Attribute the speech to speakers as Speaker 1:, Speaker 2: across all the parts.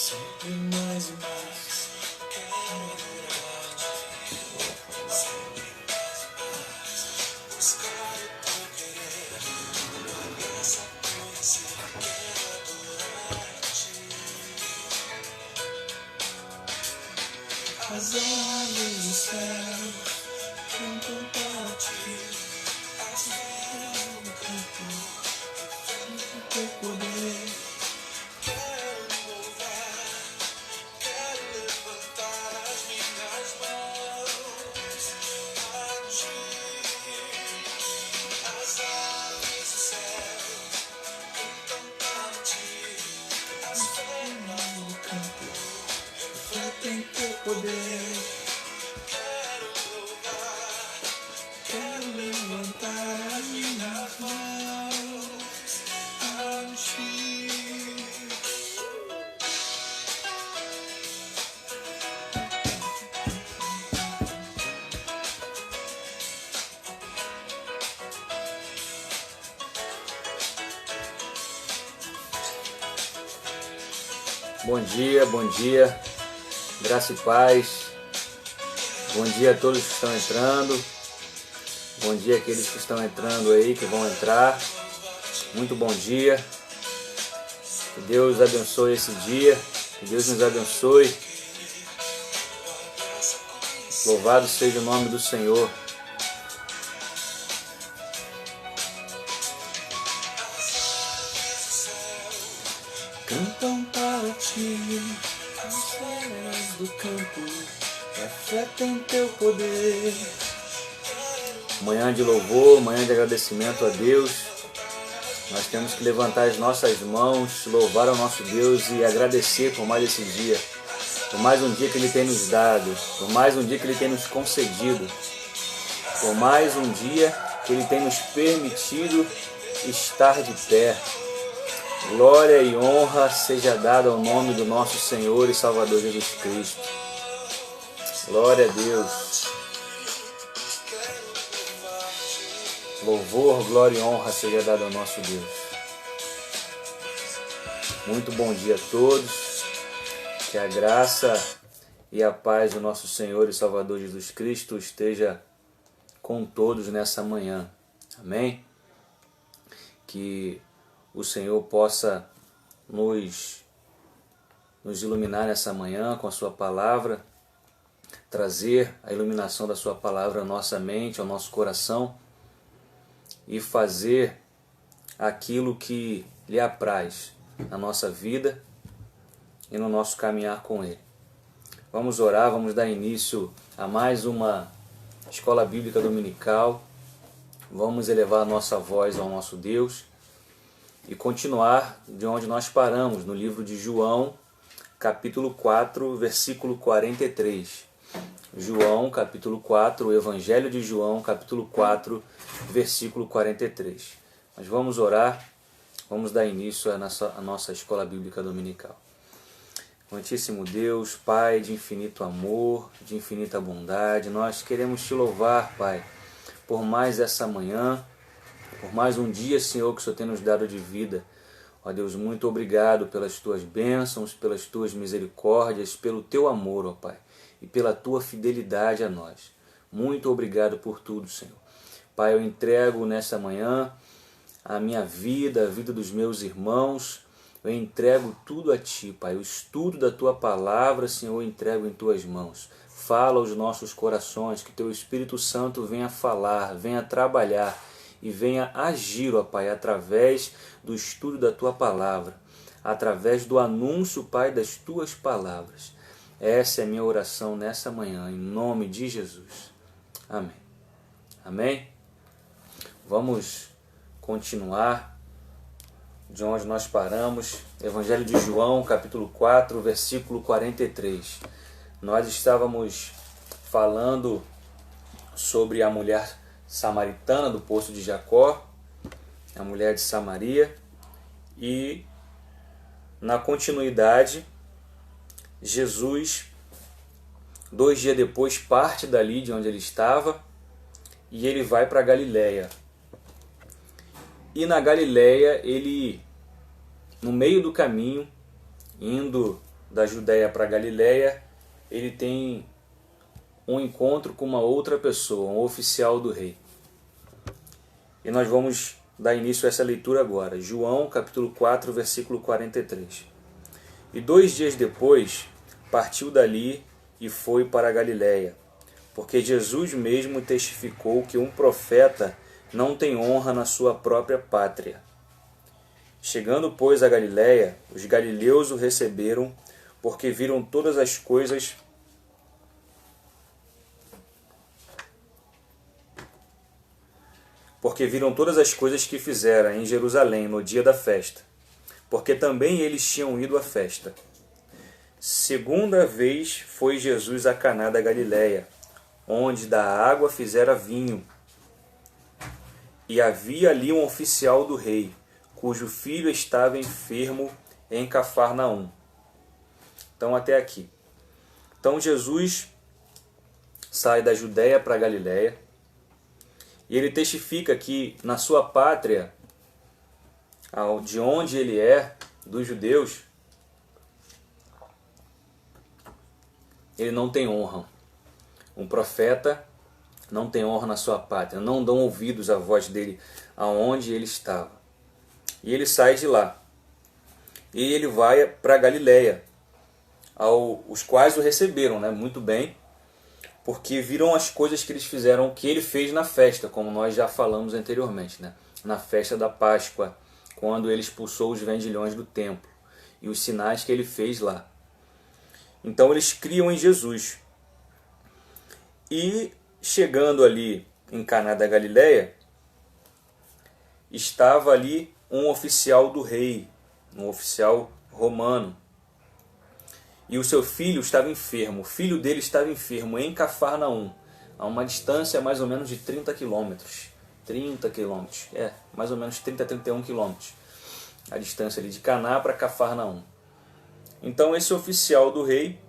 Speaker 1: sempre mais e mais. Quero adorar-te, sempre mais e mais. Buscar o teu querer, tua graça conhecer. Quero adorar-te. As aves do céu cantam para ti, as flores do campo refletem teu poder. Quero louvar, quero levantar as minhas mãos a ti. As aves do céu cantam para ti, as flores do campo refletem teu poder. Quero louvar, quero levantar as minhas mãos a ti.
Speaker 2: Bom dia, graça e paz. Bom dia a todos que estão entrando. Bom dia àqueles que estão entrando aí, que vão entrar. Muito bom dia. Que Deus abençoe esse dia. Que Deus nos abençoe. Louvado seja o nome do Senhor.
Speaker 1: Cantam para ti, as feras do campo refletem teu poder.
Speaker 2: Manhã de louvor, manhã de agradecimento a Deus. Nós temos que levantar as nossas mãos, louvar ao nosso Deus e agradecer por mais esse dia. Por mais um dia que Ele tem nos dado, por mais um dia que Ele tem nos concedido, por mais um dia que Ele tem nos permitido estar de pé. Glória e honra seja dada ao nome do nosso Senhor e Salvador Jesus Cristo. Glória a Deus. Louvor, glória e honra seja dada ao nosso Deus. Muito bom dia a todos. Que a graça e a paz do nosso Senhor e Salvador Jesus Cristo esteja com todos nessa manhã. Amém? Que o Senhor possa nos iluminar nessa manhã com a sua palavra, trazer a iluminação da sua palavra à nossa mente, ao nosso coração e fazer aquilo que lhe apraz na nossa vida e no nosso caminhar com Ele. Vamos orar, vamos dar início a mais uma escola bíblica dominical. Vamos elevar a nossa voz ao nosso Deus e continuar de onde nós paramos, no livro de João, capítulo 4, versículo 43. João, capítulo 4, o Evangelho de João, capítulo 4, versículo 43. Mas vamos orar, vamos dar início à nossa escola bíblica dominical. Santíssimo Deus, Pai de infinito amor, de infinita bondade, nós queremos te louvar, Pai, por mais essa manhã, por mais um dia, Senhor, que o Senhor tem nos dado de vida. Ó Deus, muito obrigado pelas tuas bênçãos, pelas tuas misericórdias, pelo teu amor, ó Pai, e pela tua fidelidade a nós. Muito obrigado por tudo, Senhor. Pai, eu entrego nessa manhã a minha vida, a vida dos meus irmãos, eu entrego tudo a Ti, Pai. O estudo da Tua palavra, Senhor, eu entrego em Tuas mãos. Fala aos nossos corações, que Teu Espírito Santo venha falar, venha trabalhar e venha agir, ó Pai, através do estudo da Tua palavra, através do anúncio, Pai, das Tuas palavras. Essa é a minha oração nessa manhã, em nome de Jesus. Amém. Amém? Vamos continuar de onde nós paramos. Evangelho de João, capítulo 4, versículo 43. Nós estávamos falando sobre a mulher samaritana do poço de Jacó, a mulher de Samaria, e na continuidade, Jesus, 2 dias depois, parte dali de onde ele estava e ele vai para Galiléia. E na Galiléia, ele, no meio do caminho, indo da Judéia para Galiléia, ele tem um encontro com uma outra pessoa, um oficial do rei. E nós vamos dar início a essa leitura agora. João, capítulo 4, versículo 43. E 2 dias depois, partiu dali e foi para a Galiléia, porque Jesus mesmo testificou que um profeta não tem honra na sua própria pátria. Chegando, pois, a Galiléia, os galileus o receberam, porque viram todas as coisas que fizera em Jerusalém no dia da festa, porque também eles tinham ido à festa. Segunda vez foi Jesus a Caná da Galiléia, onde da água fizera vinho. E havia ali um oficial do rei, cujo filho estava enfermo em Cafarnaum. Então, até aqui. Então, Jesus sai da Judéia para a Galiléia, e ele testifica que na sua pátria, de onde ele é, dos judeus, ele não tem honra. Um profeta não tem honra na sua pátria, não dão ouvidos à voz dele aonde ele estava. E ele sai de lá. E ele vai para Galiléia, os quais o receberam, né, muito bem, porque viram as coisas que eles fizeram, que ele fez na festa, como nós já falamos anteriormente, né? Na festa da Páscoa, quando ele expulsou os vendilhões do templo, e os sinais que ele fez lá. Então eles criam em Jesus. E chegando ali em Caná da Galiléia, estava ali um oficial do rei, um oficial romano. E o seu filho estava enfermo, o filho dele estava enfermo em Cafarnaum, a uma distância mais ou menos de 30 quilômetros. 30 quilômetros, mais ou menos 30 a 31 quilômetros. A distância ali de Caná para Cafarnaum. Então esse oficial do rei,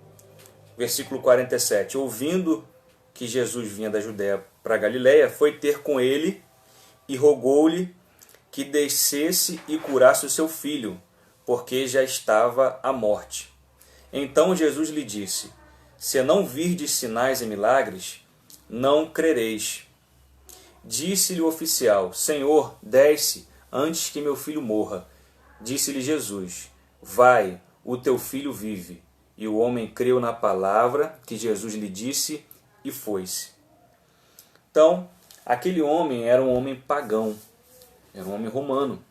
Speaker 2: versículo 47, ouvindo que Jesus vinha da Judéia para a Galiléia, foi ter com ele e rogou-lhe que descesse e curasse o seu filho, porque já estava à morte. Então Jesus lhe disse: se não virdes sinais e milagres, não crereis. Disse-lhe o oficial: Senhor, desce antes que meu filho morra. Disse-lhe Jesus: vai, o teu filho vive. E o homem creu na palavra que Jesus lhe disse e foi-se. Então, aquele homem era um homem pagão, era um homem romano.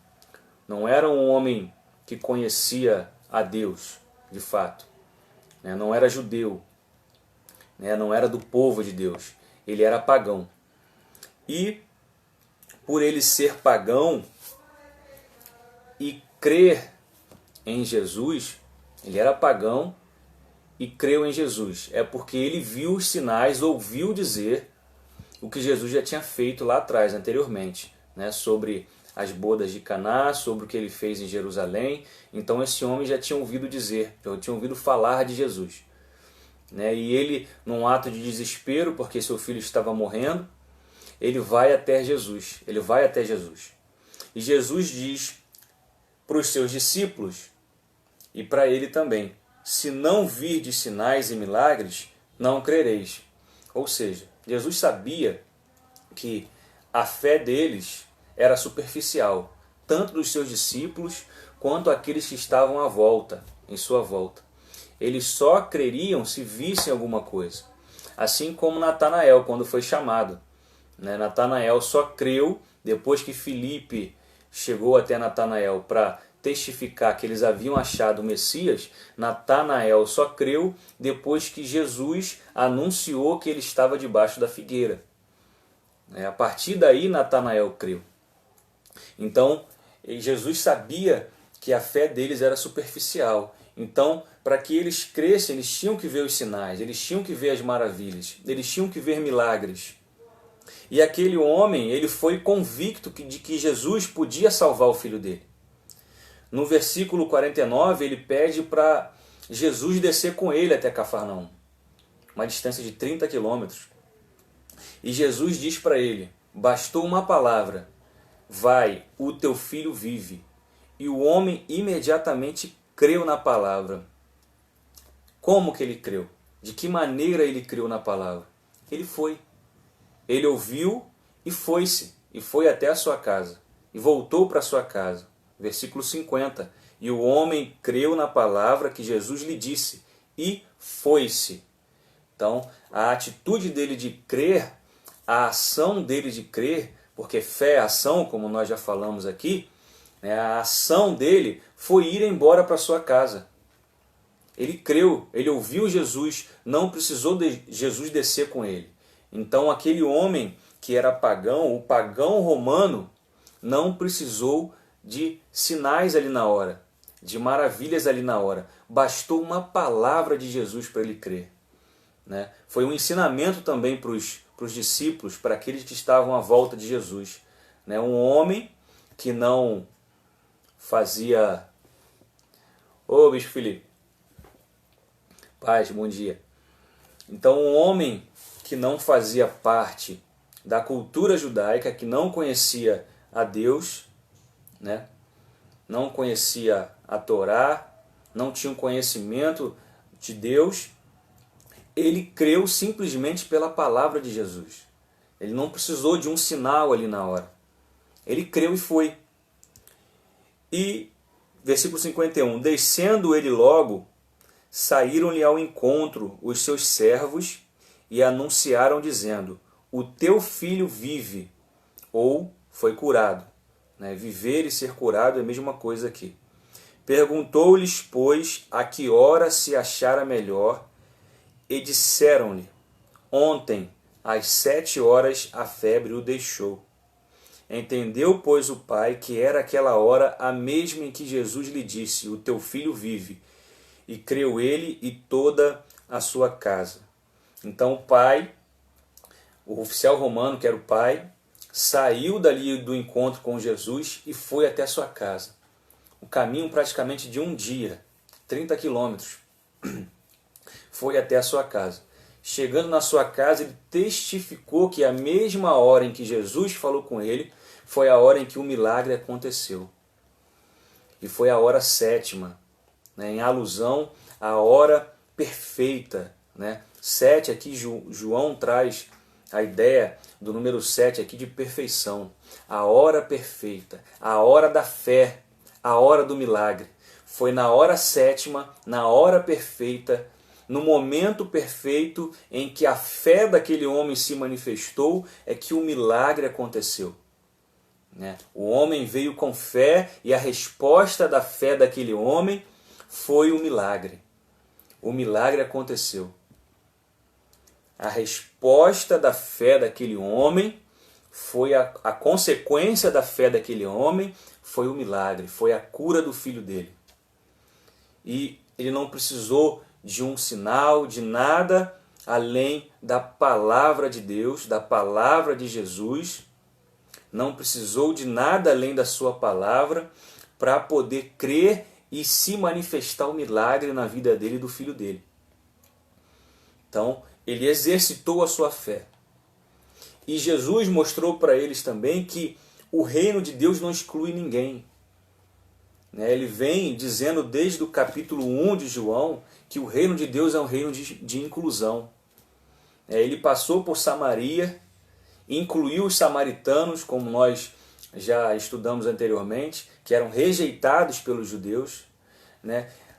Speaker 2: Não era um homem que conhecia a Deus, de fato. Não era judeu, não era do povo de Deus. Ele era pagão. E, por ele ser pagão e crer em Jesus, ele era pagão e creu em Jesus. É porque ele viu os sinais, ouviu dizer o que Jesus já tinha feito lá atrás, anteriormente, sobre as bodas de Caná, sobre o que ele fez em Jerusalém. Então esse homem já tinha ouvido dizer, já tinha ouvido falar de Jesus. E ele, num ato de desespero, porque seu filho estava morrendo, ele vai até Jesus. E Jesus diz para os seus discípulos, e para ele também: se não virdes sinais e milagres, não crereis. Ou seja, Jesus sabia que a fé deles era superficial, tanto dos seus discípulos quanto aqueles que estavam à volta, em sua volta. Eles só creriam se vissem alguma coisa. Assim como Natanael, quando foi chamado. Natanael só creu depois que Filipe chegou até Natanael para testificar que eles haviam achado o Messias. Natanael só creu depois que Jesus anunciou que ele estava debaixo da figueira. A partir daí, Natanael creu. Então, Jesus sabia que a fé deles era superficial. Então, para que eles crescem, eles tinham que ver os sinais, eles tinham que ver as maravilhas, eles tinham que ver milagres. E aquele homem, ele foi convicto de que Jesus podia salvar o filho dele. No versículo 49, ele pede para Jesus descer com ele até Cafarnaum, uma distância de 30 quilômetros. E Jesus diz para ele: bastou uma palavra, vai, o teu filho vive. E o homem imediatamente creu na palavra. Como que ele creu? De que maneira ele creu na palavra? Ele foi. Ele ouviu e foi-se. E foi até a sua casa. E voltou para sua casa. Versículo 50. E o homem creu na palavra que Jesus lhe disse. E foi-se. Então, a atitude dele de crer, a ação dele de crer, porque fé é ação, como nós já falamos aqui, né, a ação dele foi ir embora para sua casa. Ele creu, ele ouviu Jesus, não precisou de Jesus descer com ele. Então aquele homem que era pagão, o pagão romano, não precisou de sinais ali na hora, de maravilhas ali na hora. Bastou uma palavra de Jesus para ele crer. Né? Foi um ensinamento também para os discípulos, para aqueles que estavam à volta de Jesus. Né? Um homem que não fazia... Ô, Bispo Felipe. Paz, bom dia. Então um homem que não fazia parte da cultura judaica, que não conhecia a Deus, né? Não conhecia a Torá, não tinha um conhecimento de Deus, ele creu simplesmente pela palavra de Jesus. Ele não precisou de um sinal ali na hora. Ele creu e foi. E, versículo 51, descendo ele logo, saíram-lhe ao encontro os seus servos e anunciaram dizendo, o teu filho vive, ou foi curado. Né? Viver e ser curado é a mesma coisa aqui. Perguntou-lhes, pois, a que hora se achara melhor, e disseram-lhe, ontem, às 7 horas, a febre o deixou. Entendeu, pois, o pai que era aquela hora a mesma em que Jesus lhe disse, o teu filho vive, e creu ele e toda a sua casa. Então o pai, o oficial romano, que era o pai, saiu dali do encontro com Jesus e foi até a sua casa. O caminho praticamente de um dia, 30 quilômetros, foi até a sua casa. Chegando na sua casa, ele testificou que a mesma hora em que Jesus falou com ele, foi a hora em que o milagre aconteceu. E foi a hora 7ª, né, em alusão à hora perfeita. Né? 7 aqui, João traz a ideia do número 7 aqui de perfeição. A hora perfeita, a hora da fé, a hora do milagre. Foi na hora 7ª, na hora perfeita, no momento perfeito em que a fé daquele homem se manifestou, é que o milagre aconteceu. Né? O homem veio com fé e a resposta da fé daquele homem foi o milagre. O milagre aconteceu. A resposta da fé daquele homem foi a consequência da fé daquele homem foi o milagre, foi a cura do filho dele. E ele não precisou de um sinal, de nada além da palavra de Deus, da palavra de Jesus. Não precisou de nada além da sua palavra para poder crer e se manifestar o milagre na vida dele e do filho dele. Então, ele exercitou a sua fé. E Jesus mostrou para eles também que o reino de Deus não exclui ninguém. Ele vem dizendo desde o capítulo 1 de João que o reino de Deus é um reino de inclusão. Ele passou por Samaria, incluiu os samaritanos, como nós já estudamos anteriormente, que eram rejeitados pelos judeus.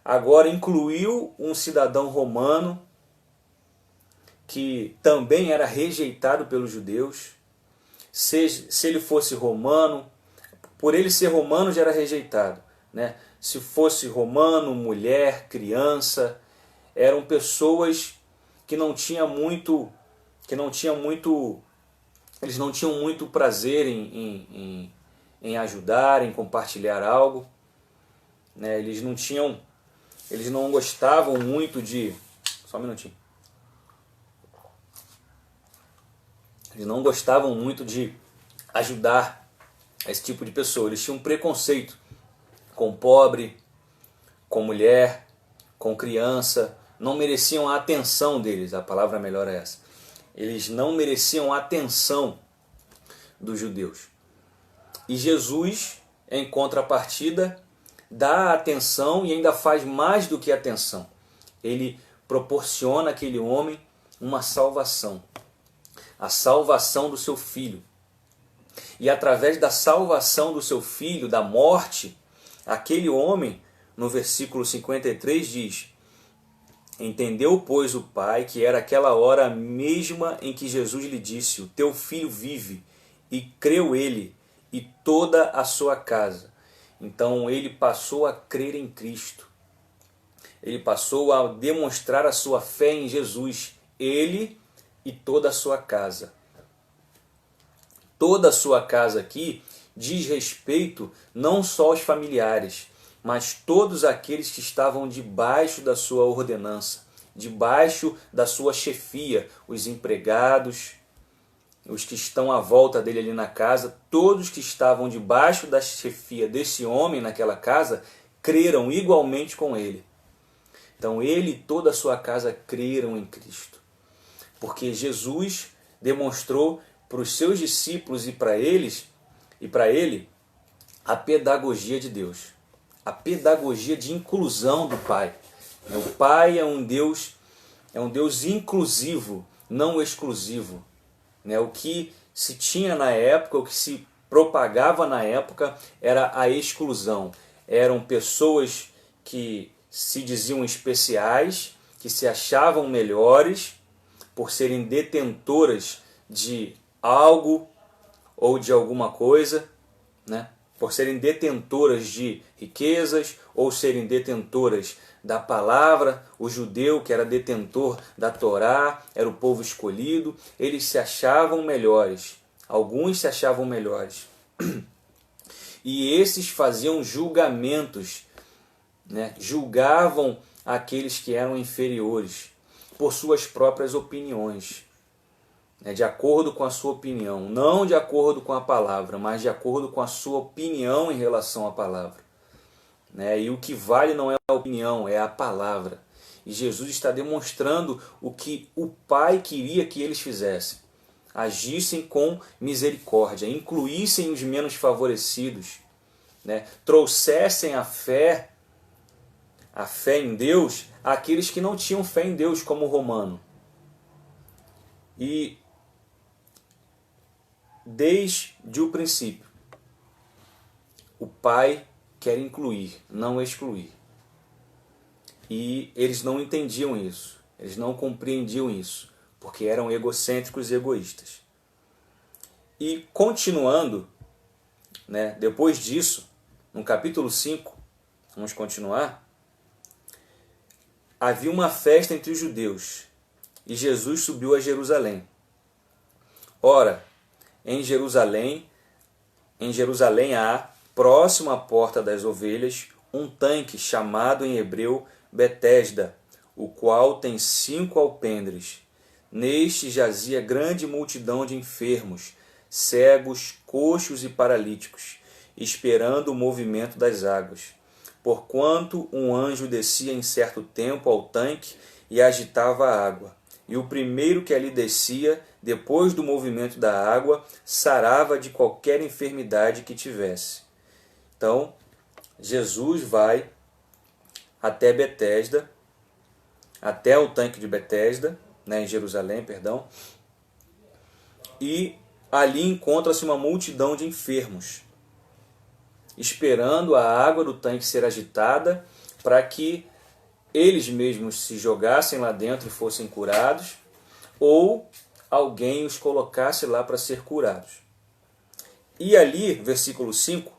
Speaker 2: Agora incluiu um cidadão romano, que também era rejeitado pelos judeus. Se ele fosse romano, por ele ser romano já era rejeitado. Se fosse romano, mulher, criança, eram pessoas que não tinham muito, eles não tinham muito prazer em ajudar, em compartilhar algo. Eles não gostavam muito de... Só um minutinho. Eles não gostavam muito de ajudar esse tipo de pessoa. Eles tinham um preconceito com pobre, com mulher, com criança. Não mereciam a atenção deles. A palavra melhor é essa. Eles não mereciam a atenção dos judeus. E Jesus, em contrapartida, dá atenção e ainda faz mais do que atenção. Ele proporciona àquele homem uma salvação. A salvação do seu filho. E através da salvação do seu filho, da morte, aquele homem, no versículo 53 diz: entendeu, pois, o pai que era aquela hora mesma em que Jesus lhe disse: o teu filho vive, e creu ele e toda a sua casa. Então ele passou a crer em Cristo. Ele passou a demonstrar a sua fé em Jesus, ele e toda a sua casa. Toda a sua casa aqui diz respeito não só aos familiares, mas todos aqueles que estavam debaixo da sua ordenança, debaixo da sua chefia, os empregados, os que estão à volta dele ali na casa, todos que estavam debaixo da chefia desse homem naquela casa, creram igualmente com ele. Então ele e toda a sua casa creram em Cristo. Porque Jesus demonstrou para os seus discípulos e para ele, a pedagogia de Deus. A pedagogia de inclusão do Pai. O Pai é um Deus inclusivo, não exclusivo. O que se tinha na época, o que se propagava na época era a exclusão. Eram pessoas que se diziam especiais, que se achavam melhores por serem detentoras de algo ou de alguma coisa, por serem detentoras de riquezas ou serem detentoras da palavra. O judeu, que era detentor da Torá, era o povo escolhido, eles se achavam melhores. Alguns se achavam melhores. E esses faziam julgamentos, julgavam aqueles que eram inferiores por suas próprias opiniões. De acordo com a sua opinião, não de acordo com a palavra, mas de acordo com a sua opinião em relação à palavra. E o que vale não é a opinião, é a palavra. E Jesus está demonstrando o que o Pai queria que eles fizessem. Agissem com misericórdia, incluíssem os menos favorecidos, trouxessem a fé em Deus àqueles que não tinham fé em Deus, como o romano. E desde o princípio, o Pai quer incluir, não excluir. E eles não entendiam isso, eles não compreendiam isso, porque eram egocêntricos e egoístas. E continuando, depois disso, no capítulo 5, vamos continuar, havia uma festa entre os judeus, e Jesus subiu a Jerusalém. Ora, em Jerusalém há, próximo à porta das ovelhas, um tanque chamado em hebreu Betesda, o qual tem 5 alpendres. Neste jazia grande multidão de enfermos, cegos, coxos e paralíticos, esperando o movimento das águas. Porquanto um anjo descia em certo tempo ao tanque e agitava a água. E o primeiro que ali descia, depois do movimento da água, sarava de qualquer enfermidade que tivesse. Então, Jesus vai até Betesda, até o tanque de Betesda, em Jerusalém, e ali encontra-se uma multidão de enfermos, esperando a água do tanque ser agitada para que eles mesmos se jogassem lá dentro e fossem curados, ou alguém os colocasse lá para ser curados. E ali, versículo 5,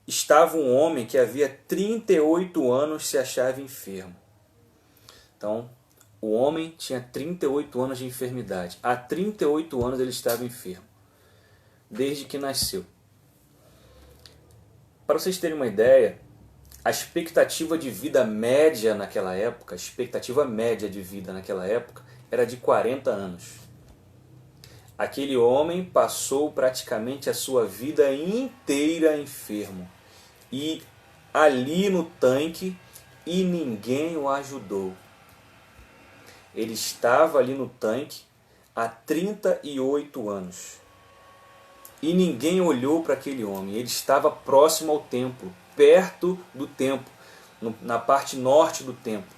Speaker 2: estava um homem que havia 38 anos se achava enfermo. Então, o homem tinha 38 anos de enfermidade. Há 38 anos ele estava enfermo, desde que nasceu. Para vocês terem uma ideia, a expectativa de vida média naquela época, era de 40 anos. Aquele homem passou praticamente a sua vida inteira enfermo. E ali no tanque, e ninguém o ajudou. Ele estava ali no tanque há 38 anos. E ninguém olhou para aquele homem. Ele estava próximo ao templo, perto do templo, na parte norte do templo.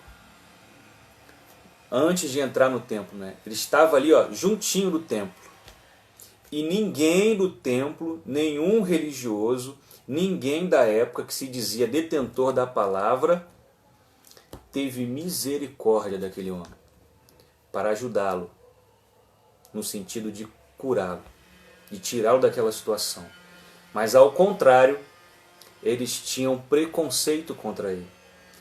Speaker 2: antes de entrar no templo, né? Ele estava ali, ó, juntinho do templo. E ninguém do templo, nenhum religioso, ninguém da época que se dizia detentor da palavra, teve misericórdia daquele homem para ajudá-lo, no sentido de curá-lo, de tirá-lo daquela situação. Mas ao contrário, eles tinham preconceito contra ele.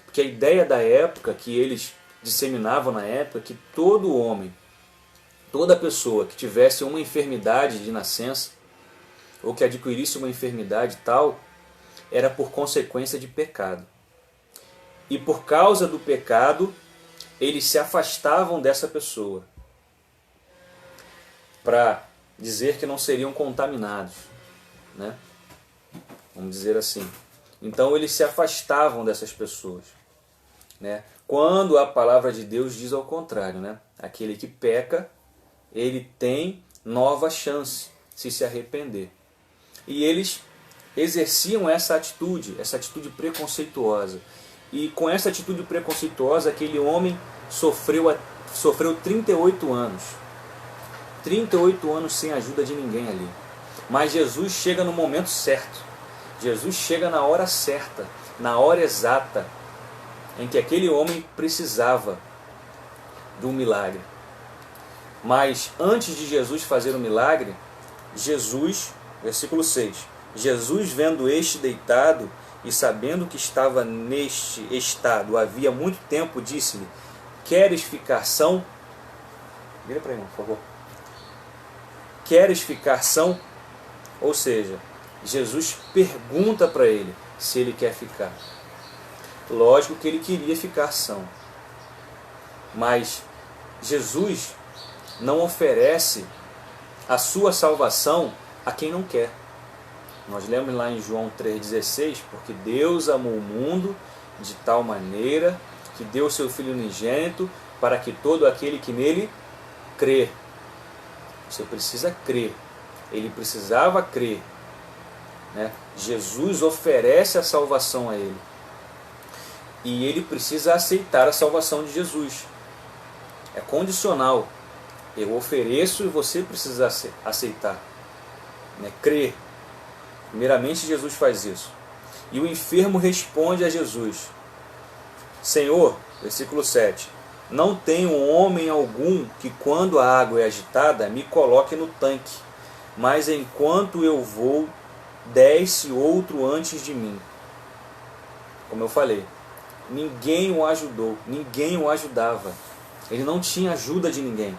Speaker 2: Porque a ideia da época que eles disseminavam na época, que todo homem, toda pessoa que tivesse uma enfermidade de nascença, ou que adquirisse uma enfermidade tal, era por consequência de pecado. E por causa do pecado, eles se afastavam dessa pessoa, para dizer que não seriam contaminados, né? Vamos dizer assim. Então eles se afastavam dessas pessoas, né? Quando a palavra de Deus diz ao contrário, né? Aquele que peca, ele tem nova chance se arrepender. E eles exerciam essa atitude preconceituosa. E com essa atitude preconceituosa, aquele homem sofreu 38 anos. 38 anos sem ajuda de ninguém ali. Mas Jesus chega no momento certo. Jesus chega na hora certa, na hora exata, em que aquele homem precisava de um milagre. Mas antes de Jesus fazer o milagre, Jesus, versículo 6, Jesus vendo este deitado e sabendo que estava neste estado havia muito tempo, disse-lhe: queres ficar são? Vira para mim, por favor. Queres ficar são? Ou seja, Jesus pergunta para ele se ele quer ficar. Lógico que ele queria ficar são. Mas Jesus não oferece a sua salvação a quem não quer. Nós lemos lá em João 3,16, porque Deus amou o mundo de tal maneira que deu o seu Filho unigênito para que todo aquele que nele crê. Você precisa crer. Ele precisava crer, né? Jesus oferece a salvação a ele. E ele precisa aceitar a salvação de Jesus. É condicional. Eu ofereço e você precisa aceitar, né? Crer. Primeiramente Jesus faz isso. E o enfermo responde a Jesus: Senhor, versículo 7, não tenho homem algum que quando a água é agitada me coloque no tanque, mas enquanto eu vou, desce outro antes de mim. Como eu falei, ninguém o ajudou, ninguém o ajudava. Ele não tinha ajuda de ninguém.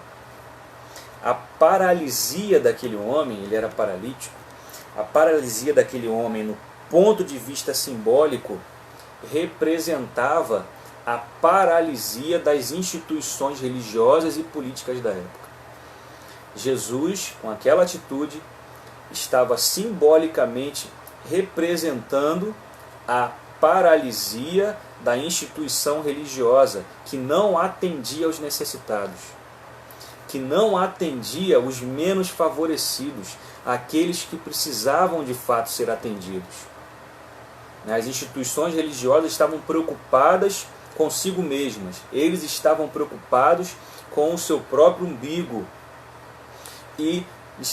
Speaker 2: A paralisia daquele homem, ele era paralítico, a paralisia daquele homem, no ponto de vista simbólico, representava a paralisia das instituições religiosas e políticas da época. Jesus, com aquela atitude, estava simbolicamente representando a paralisia da instituição religiosa que não atendia aos necessitados, que não atendia os menos favorecidos, aqueles que precisavam de fato ser atendidos. As instituições religiosas estavam preocupadas consigo mesmas, eles estavam preocupados com o seu próprio umbigo e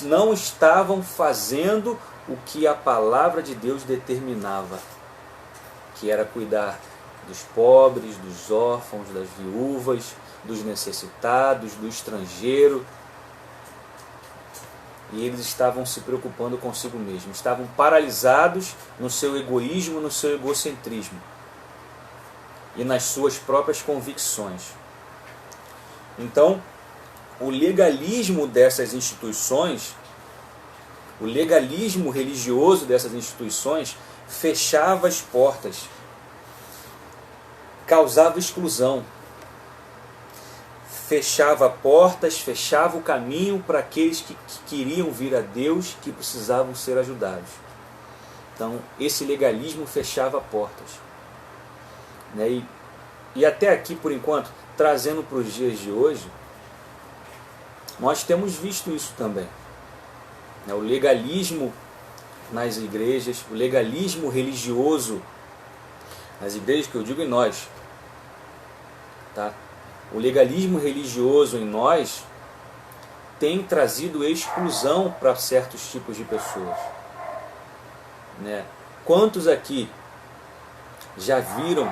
Speaker 2: não estavam fazendo o que a palavra de Deus determinava, que era cuidar dos pobres, dos órfãos, das viúvas, dos necessitados, do estrangeiro. E eles estavam se preocupando consigo mesmos, estavam paralisados no seu egoísmo, no seu egocentrismo e nas suas próprias convicções. Então, o legalismo dessas instituições, o legalismo religioso dessas instituições fechava as portas, causava exclusão, fechava portas, fechava o caminho para aqueles que queriam vir a Deus, que precisavam ser ajudados. Então, esse legalismo fechava portas. Né? E até aqui, por enquanto, trazendo para os dias de hoje, nós temos visto isso também. Né? O legalismo nas igrejas, o legalismo religioso nas igrejas, que eu digo em nós, tá? O legalismo religioso em nós tem trazido exclusão para certos tipos de pessoas, né? Quantos aqui já viram,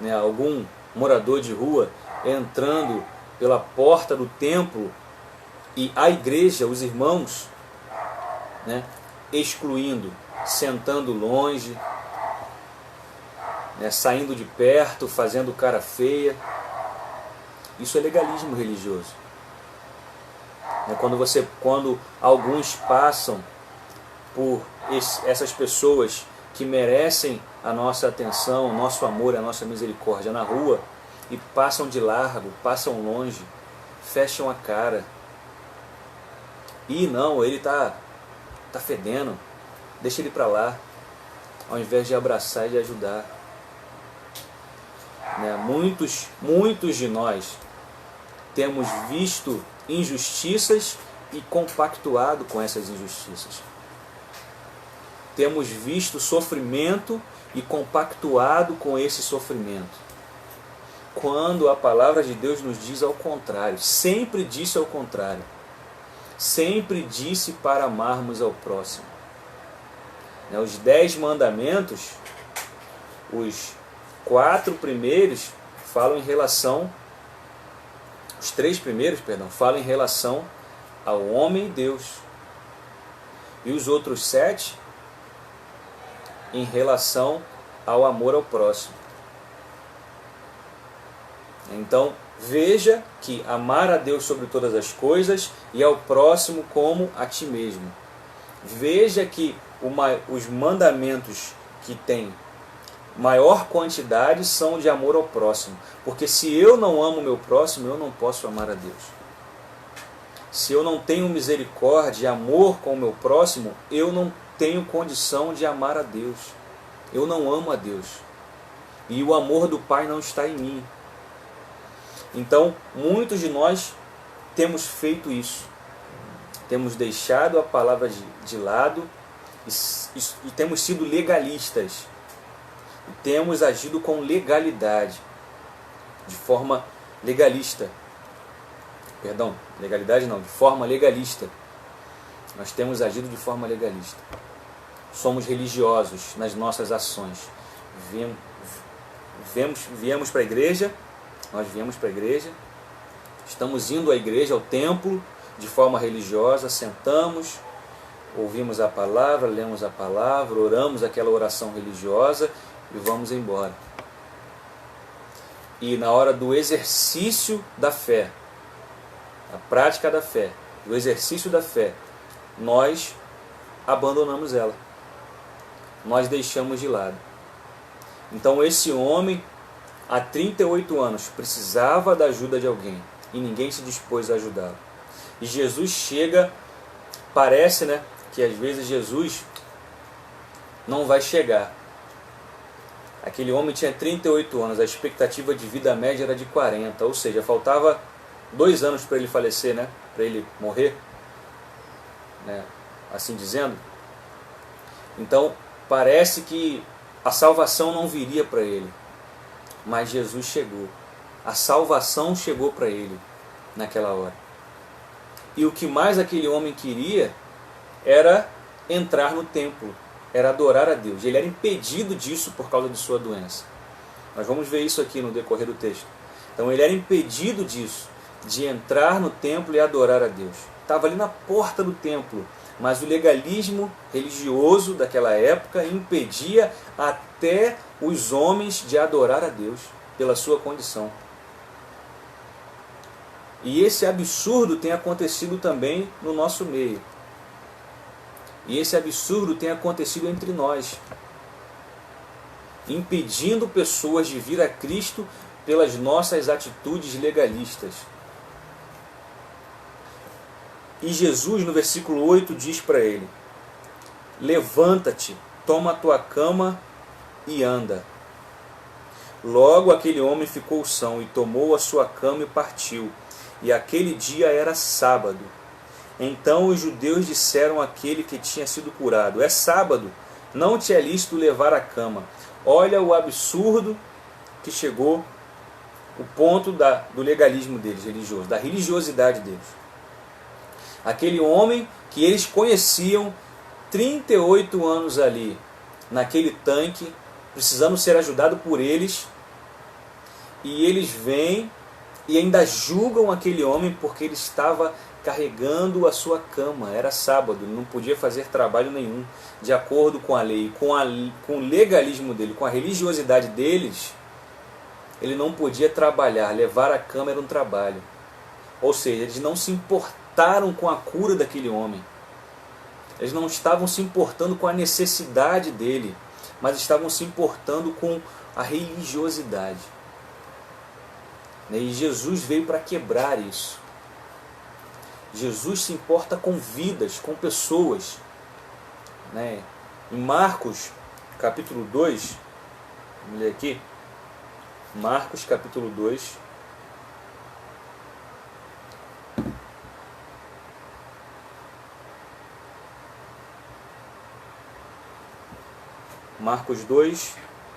Speaker 2: né, algum morador de rua entrando pela porta do templo e a igreja, os irmãos, né, excluindo, sentando longe, né, saindo de perto, fazendo cara feia? Isso é legalismo religioso. Quando alguns passam por essas pessoas que merecem a nossa atenção, o nosso amor, a nossa misericórdia na rua, e passam de largo, passam longe, fecham a cara. E não, ele tá fedendo, deixa ele para lá, ao invés de abraçar e de ajudar. Né? Muitos de nós temos visto injustiças e compactuado com essas injustiças. Temos visto sofrimento e compactuado com esse sofrimento. Quando a palavra de Deus nos diz ao contrário, sempre disse ao contrário. Sempre disse para amarmos ao próximo. Os 10 mandamentos, os 4 primeiros falam em relação, os 3 primeiros, falam em relação ao homem e Deus. E os outros 7 em relação ao amor ao próximo. Então, veja que amar a Deus sobre todas as coisas e ao próximo como a ti mesmo. Veja que os mandamentos que têm maior quantidade são de amor ao próximo. Porque se eu não amo o meu próximo, eu não posso amar a Deus. Se eu não tenho misericórdia e amor com o meu próximo, eu não tenho condição de amar a Deus. Eu não amo a Deus. E o amor do Pai não está em mim. Então, muitos de nós temos feito isso. Temos deixado a palavra de lado e temos sido legalistas. E temos agido com legalidade, de forma legalista. De forma legalista. Nós temos agido de forma legalista. Somos religiosos nas nossas ações. Viemos para a igreja, nós viemos para a igreja, estamos indo à igreja, ao templo, de forma religiosa, sentamos, ouvimos a palavra, lemos a palavra, oramos aquela oração religiosa e vamos embora. E na hora do exercício da fé, a prática da fé, do exercício da fé, nós abandonamos ela. Nós deixamos de lado. Então esse homem, há 38 anos, precisava da ajuda de alguém e ninguém se dispôs a ajudá-lo. E Jesus chega, parece, né, que às vezes Jesus não vai chegar. Aquele homem tinha 38 anos, a expectativa de vida média era de 40, ou seja, faltava 2 anos para ele falecer, né, para ele morrer, né, assim dizendo. Então, parece que a salvação não viria para ele, mas Jesus chegou. A salvação chegou para ele naquela hora. E o que mais aquele homem queria era entrar no templo, era adorar a Deus. Ele era impedido disso por causa de sua doença. Nós vamos ver isso aqui no decorrer do texto. Então ele era impedido disso, de entrar no templo e adorar a Deus. Estava ali na porta do templo, mas o legalismo religioso daquela época impedia até os homens de adorar a Deus pela sua condição. E esse absurdo tem acontecido também no nosso meio. E esse absurdo tem acontecido entre nós, impedindo pessoas de vir a Cristo pelas nossas atitudes legalistas. E Jesus, no versículo 8, diz para ele: levanta-te, toma a tua cama e anda. Logo aquele homem ficou são e tomou a sua cama e partiu. E aquele dia era sábado. Então os judeus disseram àquele que tinha sido curado: é sábado, não te é lícito levar a cama. Olha o absurdo que chegou o ponto do legalismo deles, religioso, da religiosidade deles. Aquele homem que eles conheciam 38 anos ali, naquele tanque, precisando ser ajudado por eles, e eles vêm e ainda julgam aquele homem porque ele estava carregando a sua cama. Era sábado, ele não podia fazer trabalho nenhum. De acordo com a lei, com o legalismo dele, com a religiosidade deles, ele não podia trabalhar. Levar a cama era um trabalho. Ou seja, eles não se importaram com a cura daquele homem. Eles não estavam se importando com a necessidade dele, mas estavam se importando com a religiosidade. E Jesus veio para quebrar isso. Jesus se importa com vidas, com pessoas. Em Marcos, capítulo 2, vamos ler aqui. Marcos, capítulo 2. Marcos 2,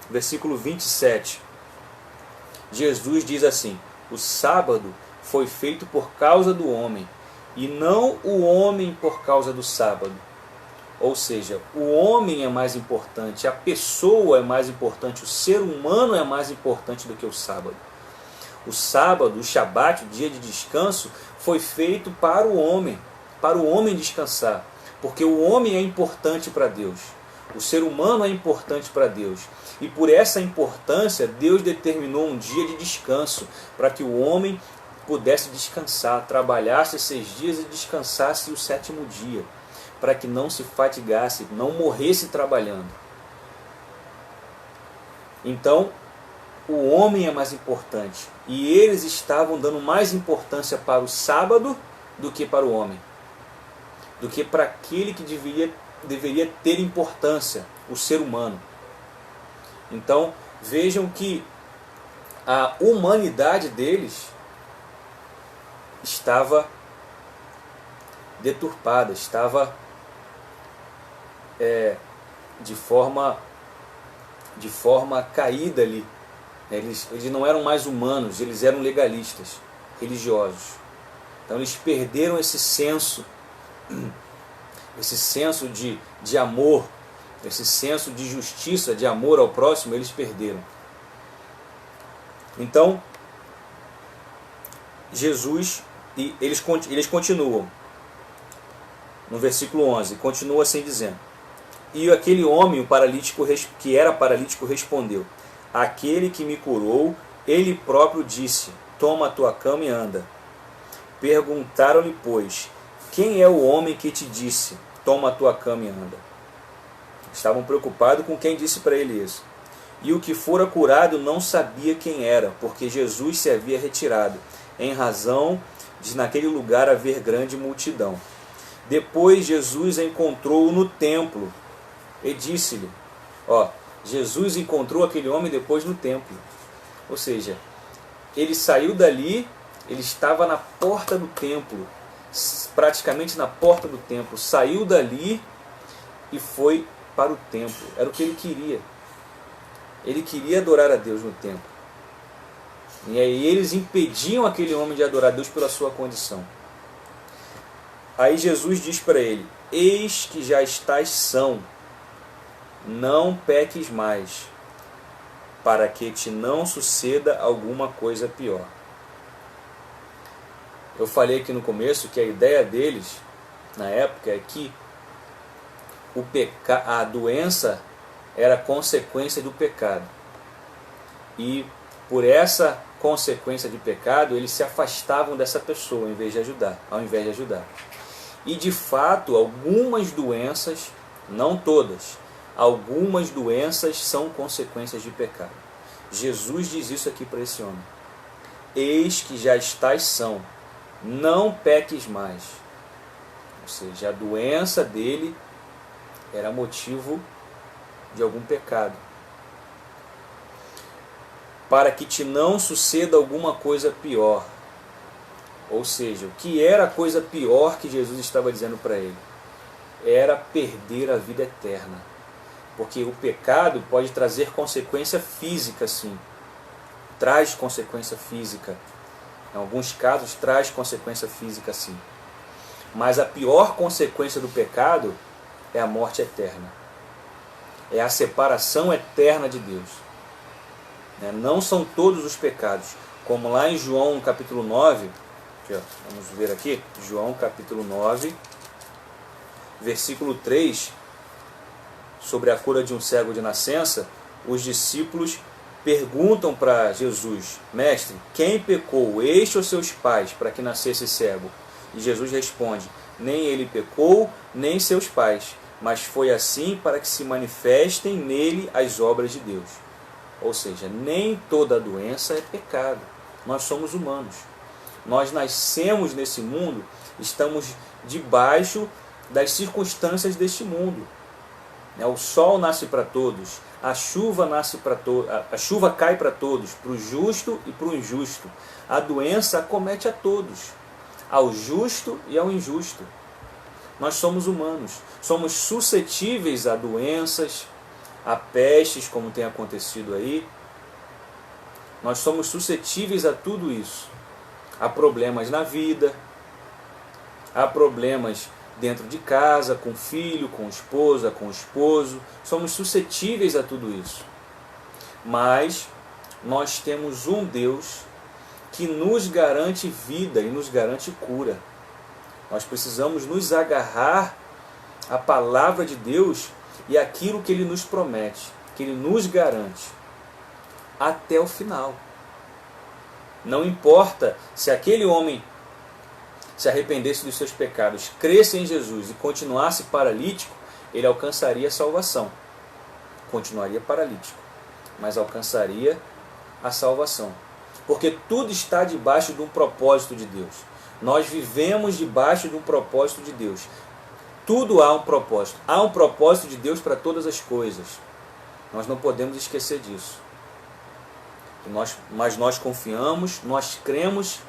Speaker 2: versículo 27. Jesus diz assim: o sábado foi feito por causa do homem, e não o homem por causa do sábado. Ou seja, o homem é mais importante, a pessoa é mais importante, o ser humano é mais importante do que o sábado. O sábado, o Shabat, o dia de descanso, foi feito para o homem descansar, porque o homem é importante para Deus. O ser humano é importante para Deus. E por essa importância, Deus determinou um dia de descanso, para que o homem pudesse descansar, trabalhasse 6 dias e descansasse o 7º dia, para que não se fatigasse, não morresse trabalhando. Então, o homem é mais importante. E eles estavam dando mais importância para o sábado do que para o homem, do que para aquele que deveria ter importância, o ser humano. Então, vejam que a humanidade deles estava deturpada, estava de forma caída ali. Eles não eram mais humanos, eles eram legalistas, religiosos. Então eles perderam esse senso de amor, esse senso de justiça, de amor ao próximo, eles perderam. Então, Jesus, e eles continuam, no versículo 11, continua assim dizendo: e aquele homem, o paralítico, que era paralítico, respondeu: aquele que me curou, ele próprio disse: toma a tua cama e anda. Perguntaram-lhe, pois, quem é o homem que te disse: toma a tua cama e anda? Estavam preocupados com quem disse para ele isso. E o que fora curado não sabia quem era, porque Jesus se havia retirado, em razão de naquele lugar haver grande multidão. Depois Jesus encontrou-o no templo e disse-lhe, Jesus encontrou aquele homem depois no templo. Ou seja, ele saiu dali, ele estava na porta do templo, praticamente na porta do templo, saiu dali e foi para o templo. Era o que ele queria. Ele queria adorar a Deus no templo. E aí eles impediam aquele homem de adorar a Deus pela sua condição. Aí Jesus diz para ele: eis que já estás são, não peques mais, para que te não suceda alguma coisa pior. Eu falei aqui no começo que a ideia deles, na época, é que a doença era consequência do pecado. E por essa consequência de pecado, eles se afastavam dessa pessoa ao invés de ajudar. E de fato, algumas doenças, não todas, algumas doenças são consequências de pecado. Jesus diz isso aqui para esse homem: eis que já estás são, não peques mais. Ou seja, a doença dele era motivo de algum pecado. Para que te não suceda alguma coisa pior. Ou seja, o que era a coisa pior que Jesus estava dizendo para ele? Era perder a vida eterna. Porque o pecado pode trazer consequência física, sim. traz consequência física. Em alguns casos traz consequência física sim. Mas a pior consequência do pecado é a morte eterna. É a separação eterna de Deus. Não são todos os pecados. Como lá em João capítulo 9, vamos ver aqui, João capítulo 9, versículo 3, sobre a cura de um cego de nascença, os discípulos perguntam para Jesus: Mestre, quem pecou, este ou seus pais, para que nascesse cego? E Jesus responde: nem ele pecou, nem seus pais, mas foi assim para que se manifestem nele as obras de Deus. Ou seja, nem toda doença é pecado. Nós somos humanos. Nós nascemos nesse mundo, estamos debaixo das circunstâncias deste mundo. O sol nasce para todos, a chuva nasce para a chuva cai para todos, para o justo e para o injusto. A doença acomete a todos, ao justo e ao injusto. Nós somos humanos, somos suscetíveis a doenças, a pestes, como tem acontecido aí. Nós somos suscetíveis a tudo isso. Há problemas na vida, há problemas dentro de casa, com o filho, com a esposa, com o esposo. Somos suscetíveis a tudo isso. Mas nós temos um Deus que nos garante vida e nos garante cura. Nós precisamos nos agarrar à palavra de Deus e àquilo que Ele nos promete, que Ele nos garante, até o final. Não importa se aquele homem se arrependesse dos seus pecados, cresce em Jesus e continuasse paralítico, ele alcançaria a salvação. Continuaria paralítico, mas alcançaria a salvação. Porque tudo está debaixo de um propósito de Deus. Nós vivemos debaixo de um propósito de Deus. Tudo há um propósito. Há um propósito de Deus para todas as coisas. Nós não podemos esquecer disso. Mas nós confiamos, nós cremos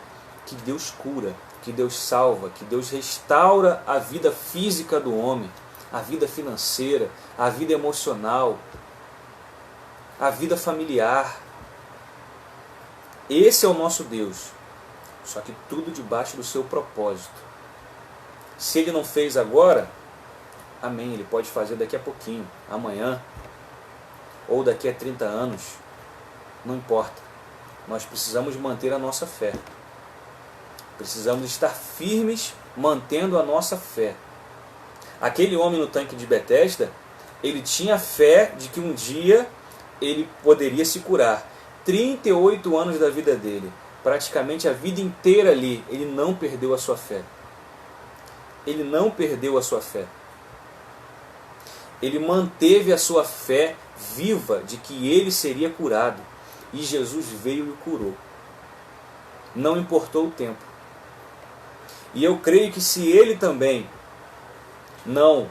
Speaker 2: que Deus cura, que Deus salva, que Deus restaura a vida física do homem, a vida financeira, a vida emocional, a vida familiar. Esse é o nosso Deus. Só que tudo debaixo do seu propósito. Se Ele não fez agora, amém, Ele pode fazer daqui a pouquinho, amanhã, ou daqui a 30 anos. Não importa. Nós precisamos manter a nossa fé. Precisamos estar firmes mantendo a nossa fé. Aquele homem no tanque de Betesda, ele tinha fé de que um dia ele poderia se curar. 38 anos da vida dele, praticamente a vida inteira ali, ele não perdeu a sua fé. Ele não perdeu a sua fé. Ele manteve a sua fé viva de que ele seria curado. E Jesus veio e o curou. Não importou o tempo. E eu creio que se ele também não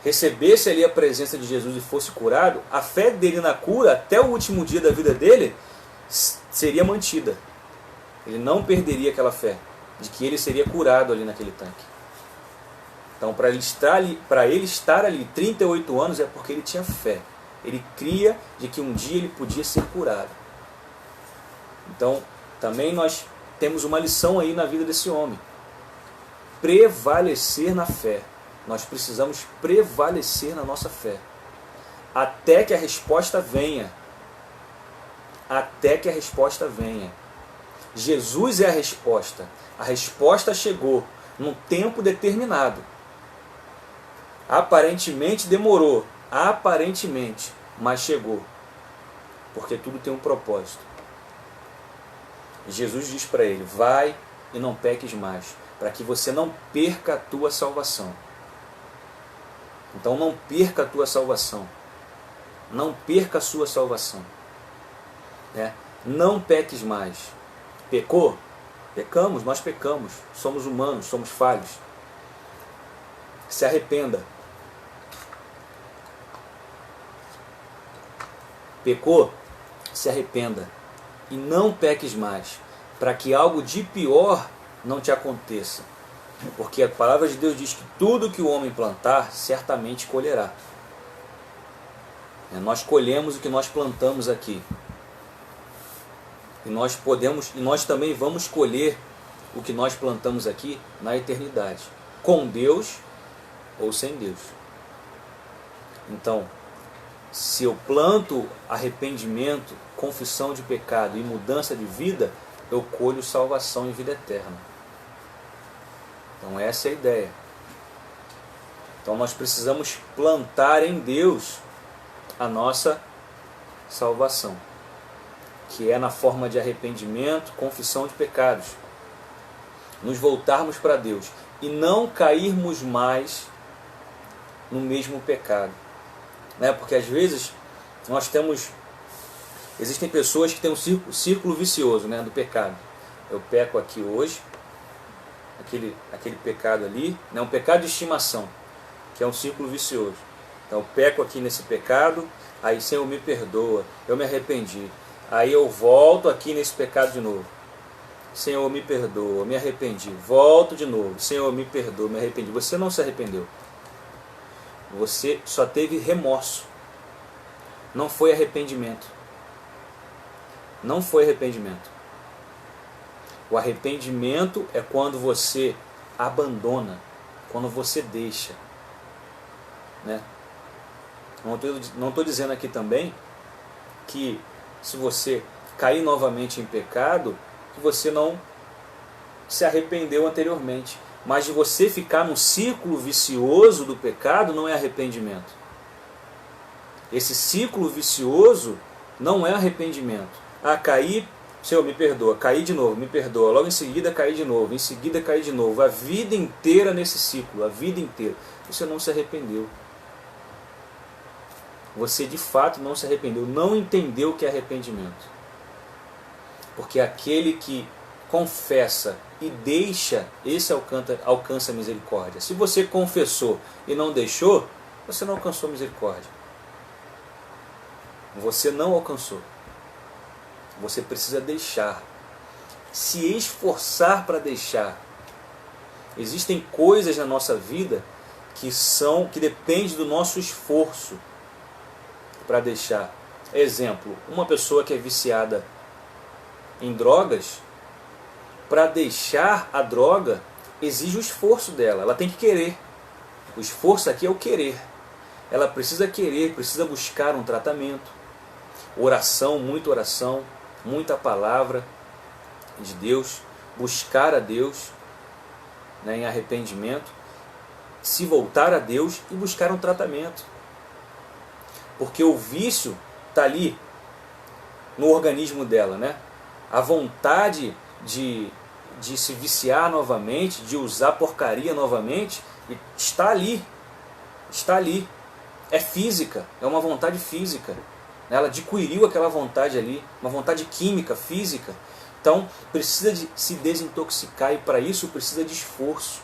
Speaker 2: recebesse ali a presença de Jesus e fosse curado, a fé dele na cura, até o último dia da vida dele, seria mantida. Ele não perderia aquela fé de que ele seria curado ali naquele tanque. Então, para ele estar ali 38 anos é porque ele tinha fé. Ele cria de que um dia ele podia ser curado. Então, também nós temos uma lição aí na vida desse homem. Prevalecer na fé. Nós precisamos prevalecer na nossa fé. Até que a resposta venha. Até que a resposta venha. Jesus é a resposta. A resposta chegou num tempo determinado. Aparentemente demorou. Aparentemente. Mas chegou. Porque tudo tem um propósito. Jesus diz para ele: vai e não peques mais, para que você não perca a tua salvação. Então não perca a tua salvação. Não perca a sua salvação. Não peques mais. Pecou? Pecamos, nós pecamos. Somos humanos, somos falhos. Se arrependa. Pecou? Se arrependa. E não peques mais, para que algo de pior não te aconteça. Porque a palavra de Deus diz que tudo que o homem plantar, certamente colherá. Nós colhemos o que nós plantamos aqui. E nós também vamos colher o que nós plantamos aqui na eternidade, com Deus ou sem Deus. Então, se eu planto arrependimento, confissão de pecado e mudança de vida, eu colho salvação e vida eterna. Então essa é a ideia. Então nós precisamos plantar em Deus a nossa salvação, que é na forma de arrependimento, confissão de pecados. Nos voltarmos para Deus e não cairmos mais no mesmo pecado. Porque às vezes existem pessoas que têm um círculo vicioso, do pecado. Eu peco aqui hoje, aquele pecado ali, um pecado de estimação, que é um círculo vicioso. Então eu peco aqui nesse pecado, aí Senhor me perdoa, eu me arrependi. Aí eu volto aqui nesse pecado de novo. Senhor me perdoa, me arrependi. Volto de novo. Senhor me perdoa, me arrependi. Você não se arrependeu. Você só teve remorso. Não foi arrependimento. Não foi arrependimento. O arrependimento é quando você abandona, quando você deixa. Não estou dizendo aqui também que se você cair novamente em pecado, que você não se arrependeu anteriormente. Mas de você ficar num ciclo vicioso do pecado não é arrependimento. Esse ciclo vicioso não é arrependimento. Caí, Senhor, me perdoa. Caí de novo, me perdoa. Logo em seguida, caí de novo. Em seguida, caí de novo. A vida inteira nesse ciclo, a vida inteira. Você não se arrependeu. Você de fato não se arrependeu. Não entendeu o que é arrependimento. Porque aquele que confessa e deixa, esse alcança a misericórdia. Se você confessou e não deixou, você não alcançou misericórdia. Você não alcançou. Você precisa deixar. Se esforçar para deixar. Existem coisas na nossa vida que dependem do nosso esforço para deixar. Exemplo, uma pessoa que é viciada em drogas, para deixar a droga, exige o esforço dela. Ela tem que querer. O esforço aqui é o querer. Ela precisa querer, precisa buscar um tratamento. Oração, muita palavra de Deus, buscar a Deus em arrependimento, se voltar a Deus e buscar um tratamento. Porque o vício está ali no organismo dela, A vontade de se viciar novamente, de usar porcaria novamente, está ali. É física, é uma vontade física. Ela adquiriu aquela vontade ali, uma vontade química, física. Então precisa de se desintoxicar e para isso precisa de esforço.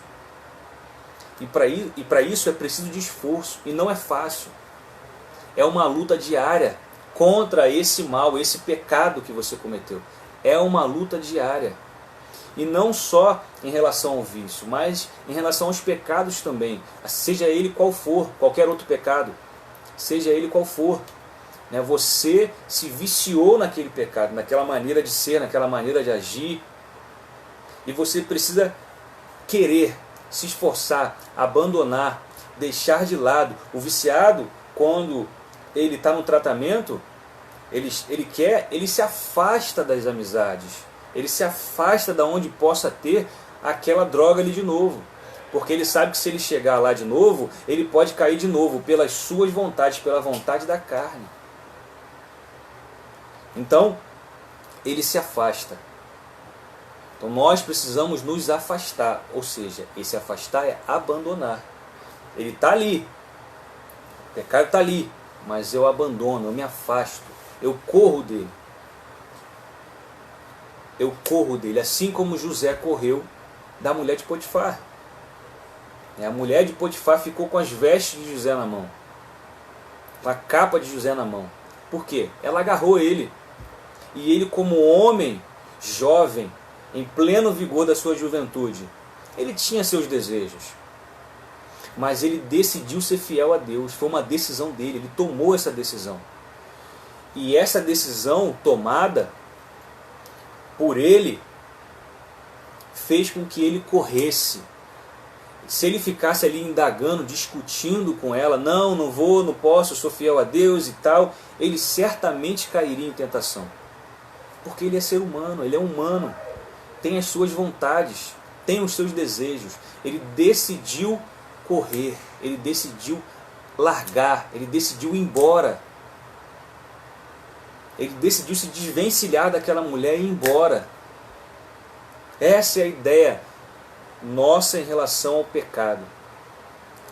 Speaker 2: E para isso é preciso de esforço e não é fácil. É uma luta diária contra esse mal, esse pecado que você cometeu. É uma luta diária. E não só em relação ao vício, mas em relação aos pecados também. Seja ele qual for, qualquer outro pecado. Seja ele qual for. Você se viciou naquele pecado, naquela maneira de ser, naquela maneira de agir. E você precisa querer, se esforçar, abandonar, deixar de lado. O viciado, quando ele está no tratamento, ele se afasta das amizades. Ele se afasta da onde possa ter aquela droga ali de novo. Porque ele sabe que se ele chegar lá de novo, ele pode cair de novo pelas suas vontades, pela vontade da carne. Então, ele se afasta. Então nós precisamos nos afastar. Ou seja, esse afastar é abandonar. Ele está ali. O pecado está ali. Mas eu abandono, eu me afasto. Eu corro dele. Assim como José correu da mulher de Potifar. A mulher de Potifar ficou com as vestes de José na mão. Com a capa de José na mão. Por quê? Ela agarrou ele. E ele, como homem jovem, em pleno vigor da sua juventude, ele tinha seus desejos. Mas ele decidiu ser fiel a Deus. Foi uma decisão dele. Ele tomou essa decisão. E essa decisão tomada por ele fez com que ele corresse. Se ele ficasse ali indagando, discutindo com ela, não vou, não posso, eu sou fiel a Deus e tal, ele certamente cairia em tentação. Porque ele é ser humano, ele é humano, tem as suas vontades, tem os seus desejos. Ele decidiu correr, ele decidiu largar, ele decidiu ir embora. Ele decidiu se desvencilhar daquela mulher e ir embora. Essa é a ideia nossa em relação ao pecado.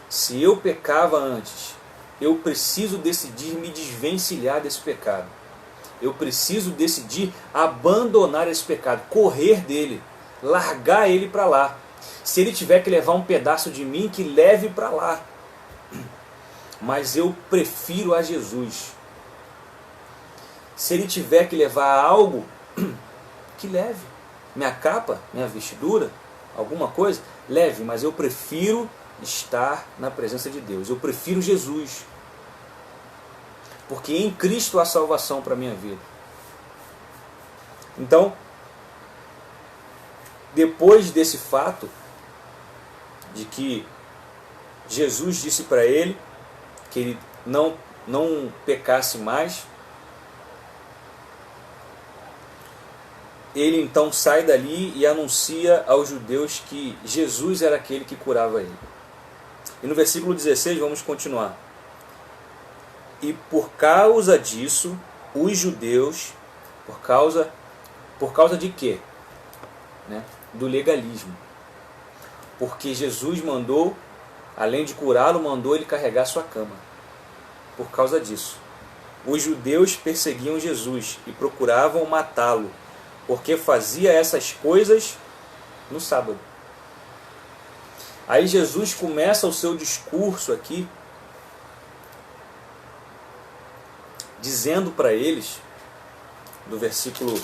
Speaker 2: Se eu pecava antes, eu preciso decidir me desvencilhar desse pecado. Eu preciso decidir abandonar esse pecado, correr dele, largar ele para lá. Se ele tiver que levar um pedaço de mim, que leve para lá. Mas eu prefiro a Jesus. Se ele tiver que levar algo, que leve. Minha capa, minha vestidura, alguma coisa, leve, mas eu prefiro estar na presença de Deus. Eu prefiro Jesus. Porque em Cristo há salvação para a minha vida. Então, depois desse fato, de que Jesus disse para ele que ele não pecasse mais, ele então sai dali e anuncia aos judeus que Jesus era aquele que curava ele. E no versículo 16 vamos continuar. E por causa disso, os judeus, por causa de quê? Né? Do legalismo. Porque Jesus mandou, além de curá-lo, mandou ele carregar sua cama. Por causa disso, os judeus perseguiam Jesus e procuravam matá-lo, porque fazia essas coisas no sábado. Aí Jesus começa o seu discurso aqui, dizendo para eles, do versículo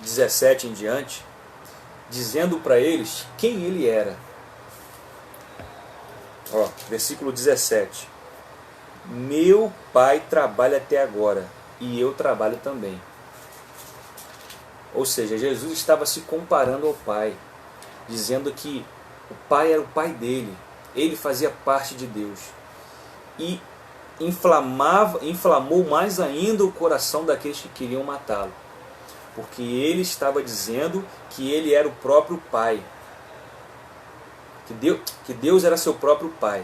Speaker 2: 17 em diante, dizendo para eles quem ele era. Versículo 17. Meu Pai trabalha até agora, e eu trabalho também. Ou seja, Jesus estava se comparando ao Pai, dizendo que o Pai era o Pai dele, ele fazia parte de Deus. E inflamou mais ainda o coração daqueles que queriam matá-lo, porque ele estava dizendo que ele era o próprio Pai, que Deus era seu próprio Pai.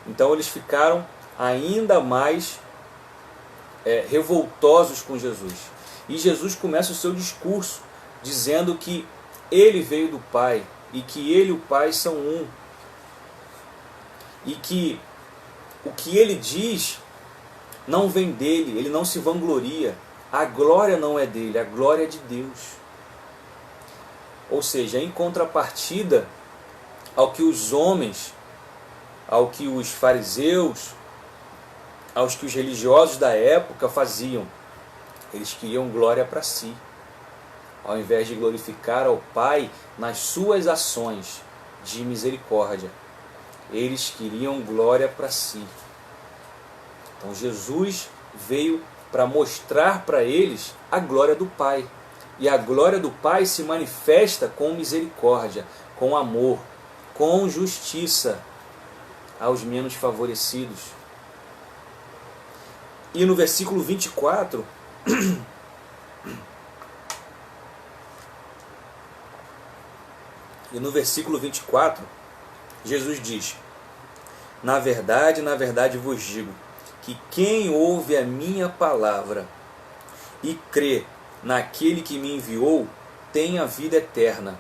Speaker 2: Então eles ficaram ainda mais revoltosos com Jesus. E Jesus começa o seu discurso dizendo que ele veio do Pai e que ele e o Pai são um. E que o que ele diz não vem dele, ele não se vangloria. A glória não é dele, a glória é de Deus. Ou seja, em contrapartida ao que os homens, ao que os fariseus, aos que os religiosos da época faziam, eles queriam glória para si, ao invés de glorificar ao Pai nas suas ações de misericórdia. Eles queriam glória para si. Então Jesus veio para mostrar para eles a glória do Pai. E a glória do Pai se manifesta com misericórdia, com amor, com justiça aos menos favorecidos. E no versículo 24, Jesus diz: na verdade vos digo, que quem ouve a minha palavra e crê naquele que me enviou, tem a vida eterna,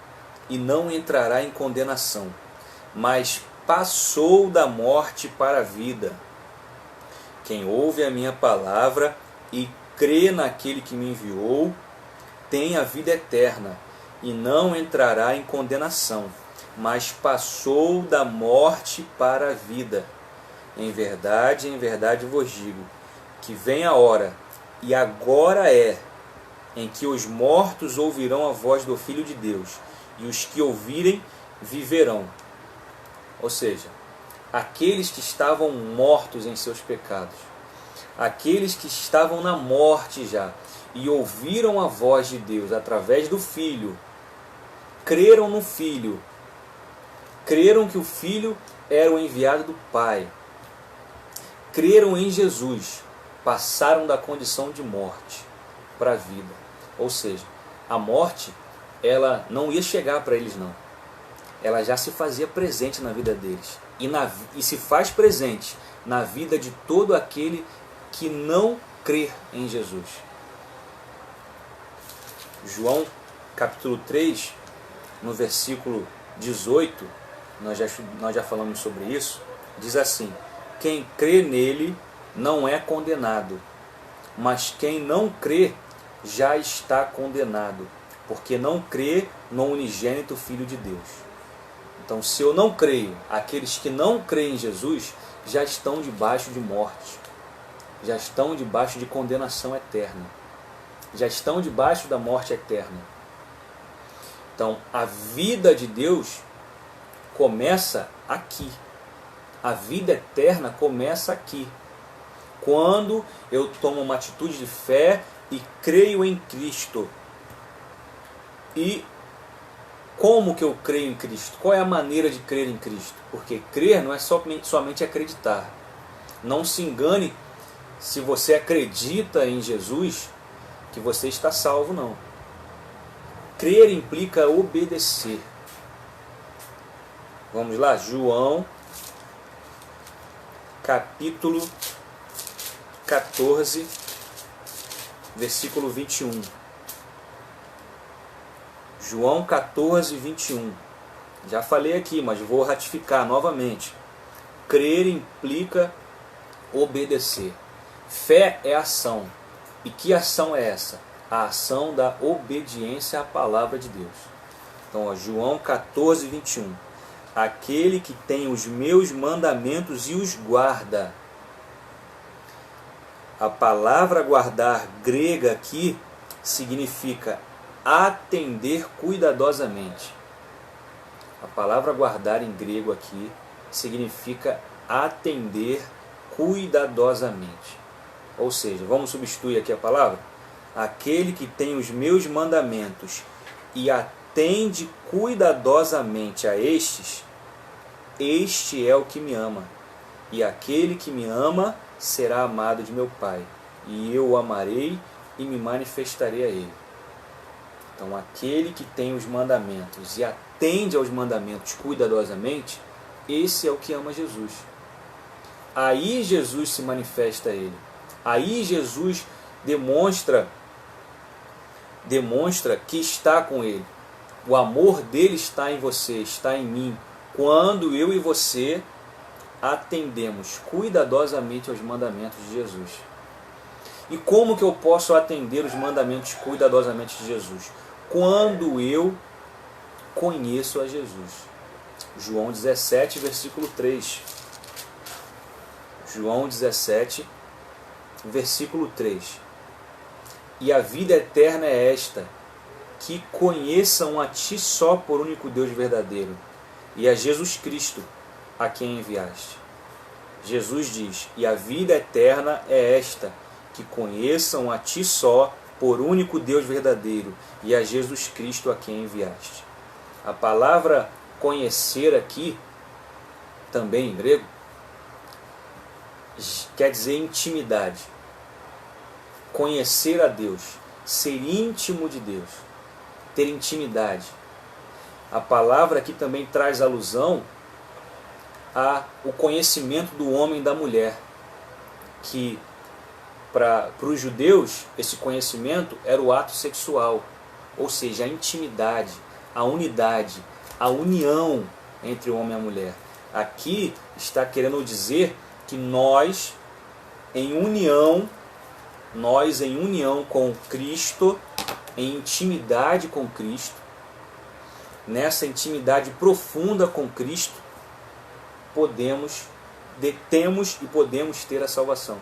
Speaker 2: e não entrará em condenação, mas passou da morte para a vida. Quem ouve a minha palavra e crê naquele que me enviou, tem a vida eterna, e não entrará em condenação, mas passou da morte para a vida. Em verdade vos digo, que vem a hora, e agora é, em que os mortos ouvirão a voz do Filho de Deus, e os que ouvirem viverão. Ou seja, aqueles que estavam mortos em seus pecados, aqueles que estavam na morte já, e ouviram a voz de Deus através do Filho, creram no Filho, creram que o Filho era o enviado do Pai, creram em Jesus, passaram da condição de morte para a vida. Ou seja, a morte, ela não ia chegar para eles não. Ela já se fazia presente na vida deles. E se faz presente na vida de todo aquele que não crê em Jesus. João capítulo 3, no versículo 18, nós já falamos sobre isso, diz assim: quem crê nele não é condenado, mas quem não crê já está condenado, porque não crê no unigênito Filho de Deus. Então, se eu não creio, aqueles que não creem em Jesus já estão debaixo de morte, já estão debaixo de condenação eterna, já estão debaixo da morte eterna. Então, a vida de Deus começa aqui. A vida eterna começa aqui. Quando eu tomo uma atitude de fé e creio em Cristo. E como que eu creio em Cristo? Qual é a maneira de crer em Cristo? Porque crer não é somente acreditar. Não se engane se você acredita em Jesus que você está salvo, não. Crer implica obedecer. Vamos lá, João, capítulo 14, versículo 21. João 14, 21. Já falei aqui, mas vou ratificar novamente. Crer implica obedecer. Fé é ação. E que ação é essa? A ação da obediência à palavra de Deus. Então, ó, João 14, 21. Aquele que tem os meus mandamentos e os guarda. A palavra guardar grega aqui significa atender cuidadosamente. A palavra guardar em grego aqui significa atender cuidadosamente. Ou seja, vamos substituir aqui a palavra? Aquele que tem os meus mandamentos e atende cuidadosamente a estes, este é o que me ama. E aquele que me ama será amado de meu Pai. E eu o amarei e me manifestarei a ele. Então, aquele que tem os mandamentos e atende aos mandamentos cuidadosamente, esse é o que ama Jesus. Aí Jesus se manifesta a ele. Aí Jesus demonstra que está com ele. O amor dele está em você, está em mim. Quando eu e você atendemos cuidadosamente aos mandamentos de Jesus. E como que eu posso atender os mandamentos cuidadosamente de Jesus? Quando eu conheço a Jesus. João 17, versículo 3. João 17, versículo 3. E a vida eterna é esta, que conheçam a Ti só por único Deus verdadeiro, e a Jesus Cristo, a quem enviaste. Jesus diz, e a vida eterna é esta, que conheçam a Ti só por único Deus verdadeiro, e a Jesus Cristo, a quem enviaste. A palavra conhecer aqui, também em grego, quer dizer intimidade. Conhecer a Deus, ser íntimo de Deus, ter intimidade. A palavra aqui também traz alusão ao conhecimento do homem e da mulher, que para os judeus esse conhecimento era o ato sexual, ou seja, a intimidade, a unidade, a união entre o homem e a mulher. Aqui está querendo dizer que nós em união com Cristo, em intimidade com Cristo, nessa intimidade profunda com Cristo, temos e podemos ter a salvação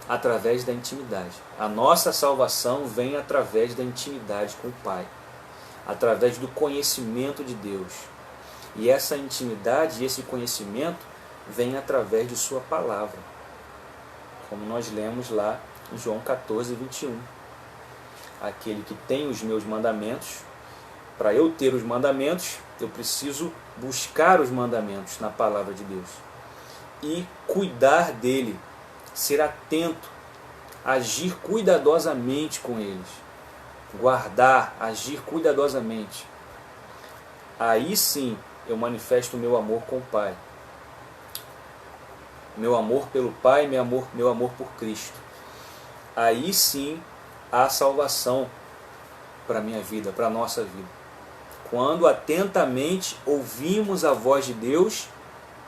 Speaker 2: através da intimidade. A nossa salvação vem através da intimidade com o Pai, através do conhecimento de Deus. E essa intimidade e esse conhecimento vem através de Sua palavra, como nós lemos lá em João 14, 21. aquele que tem os meus mandamentos. Para eu ter os mandamentos, eu preciso buscar os mandamentos na palavra de Deus e cuidar dele, ser atento, agir cuidadosamente com eles, guardar, agir cuidadosamente. Aí sim eu manifesto o meu amor com o Pai, meu amor pelo Pai, meu amor por Cristo. Aí sim há salvação para a minha vida, para a nossa vida. Quando atentamente ouvimos a voz de Deus,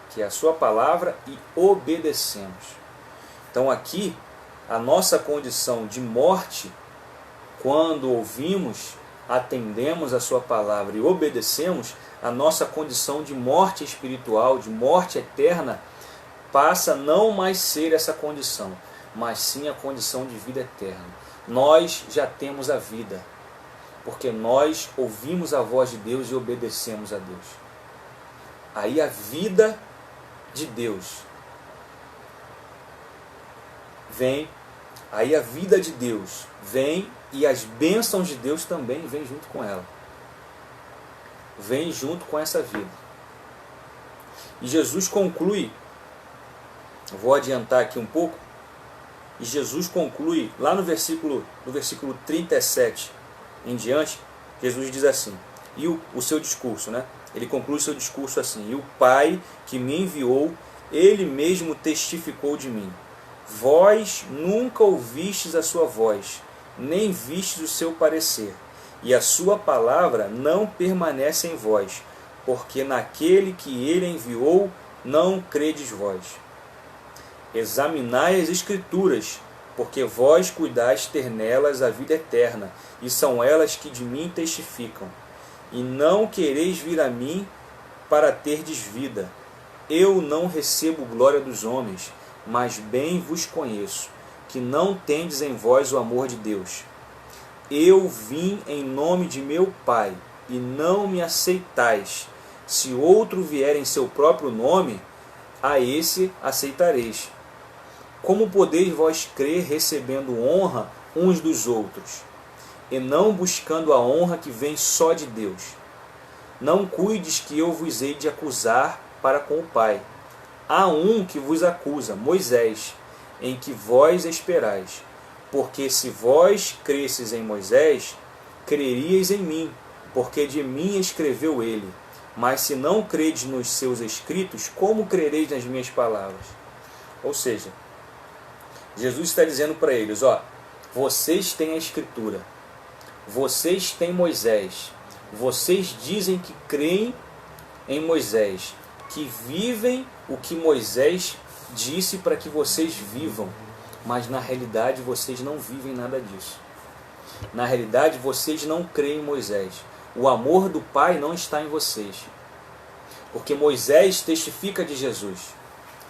Speaker 2: que é a sua palavra, e obedecemos. Então aqui, a nossa condição de morte, quando ouvimos, atendemos a sua palavra e obedecemos, a nossa condição de morte espiritual, de morte eterna, passa a não mais ser essa condição, mas sim a condição de vida eterna. Nós já temos a vida, porque nós ouvimos a voz de Deus e obedecemos a Deus. Aí a vida de Deus vem, aí a vida de Deus vem e as bênçãos de Deus também vêm junto com ela. Vem junto com essa vida. E Jesus conclui, vou adiantar aqui um pouco, e Jesus conclui lá no versículo 37 em diante, Jesus diz assim, e o seu discurso, né? Ele conclui o seu discurso assim: e o Pai que me enviou, ele mesmo testificou de mim. Vós nunca ouvistes a sua voz, nem vistes o seu parecer, e a sua palavra não permanece em vós, porque naquele que ele enviou não credes vós. Examinai as Escrituras, porque vós cuidais ter nelas a vida eterna, e são elas que de mim testificam. E não quereis vir a mim para terdes vida. Eu não recebo glória dos homens, mas bem vos conheço, que não tendes em vós o amor de Deus. Eu vim em nome de meu Pai, e não me aceitais. Se outro vier em seu próprio nome, a esse aceitareis. Como podeis vós crer recebendo honra uns dos outros, e não buscando a honra que vem só de Deus? Não cuides que eu vos hei de acusar para com o Pai. Há um que vos acusa, Moisés, em que vós esperais. Porque se vós cresces em Moisés, creríeis em mim, porque de mim escreveu ele. Mas se não credes nos seus escritos, como crereis nas minhas palavras? Ou seja, Jesus está dizendo para eles, vocês têm a Escritura, vocês têm Moisés, vocês dizem que creem em Moisés, que vivem o que Moisés disse para que vocês vivam, mas na realidade vocês não vivem nada disso. Na realidade vocês não creem em Moisés. O amor do Pai não está em vocês, porque Moisés testifica de Jesus.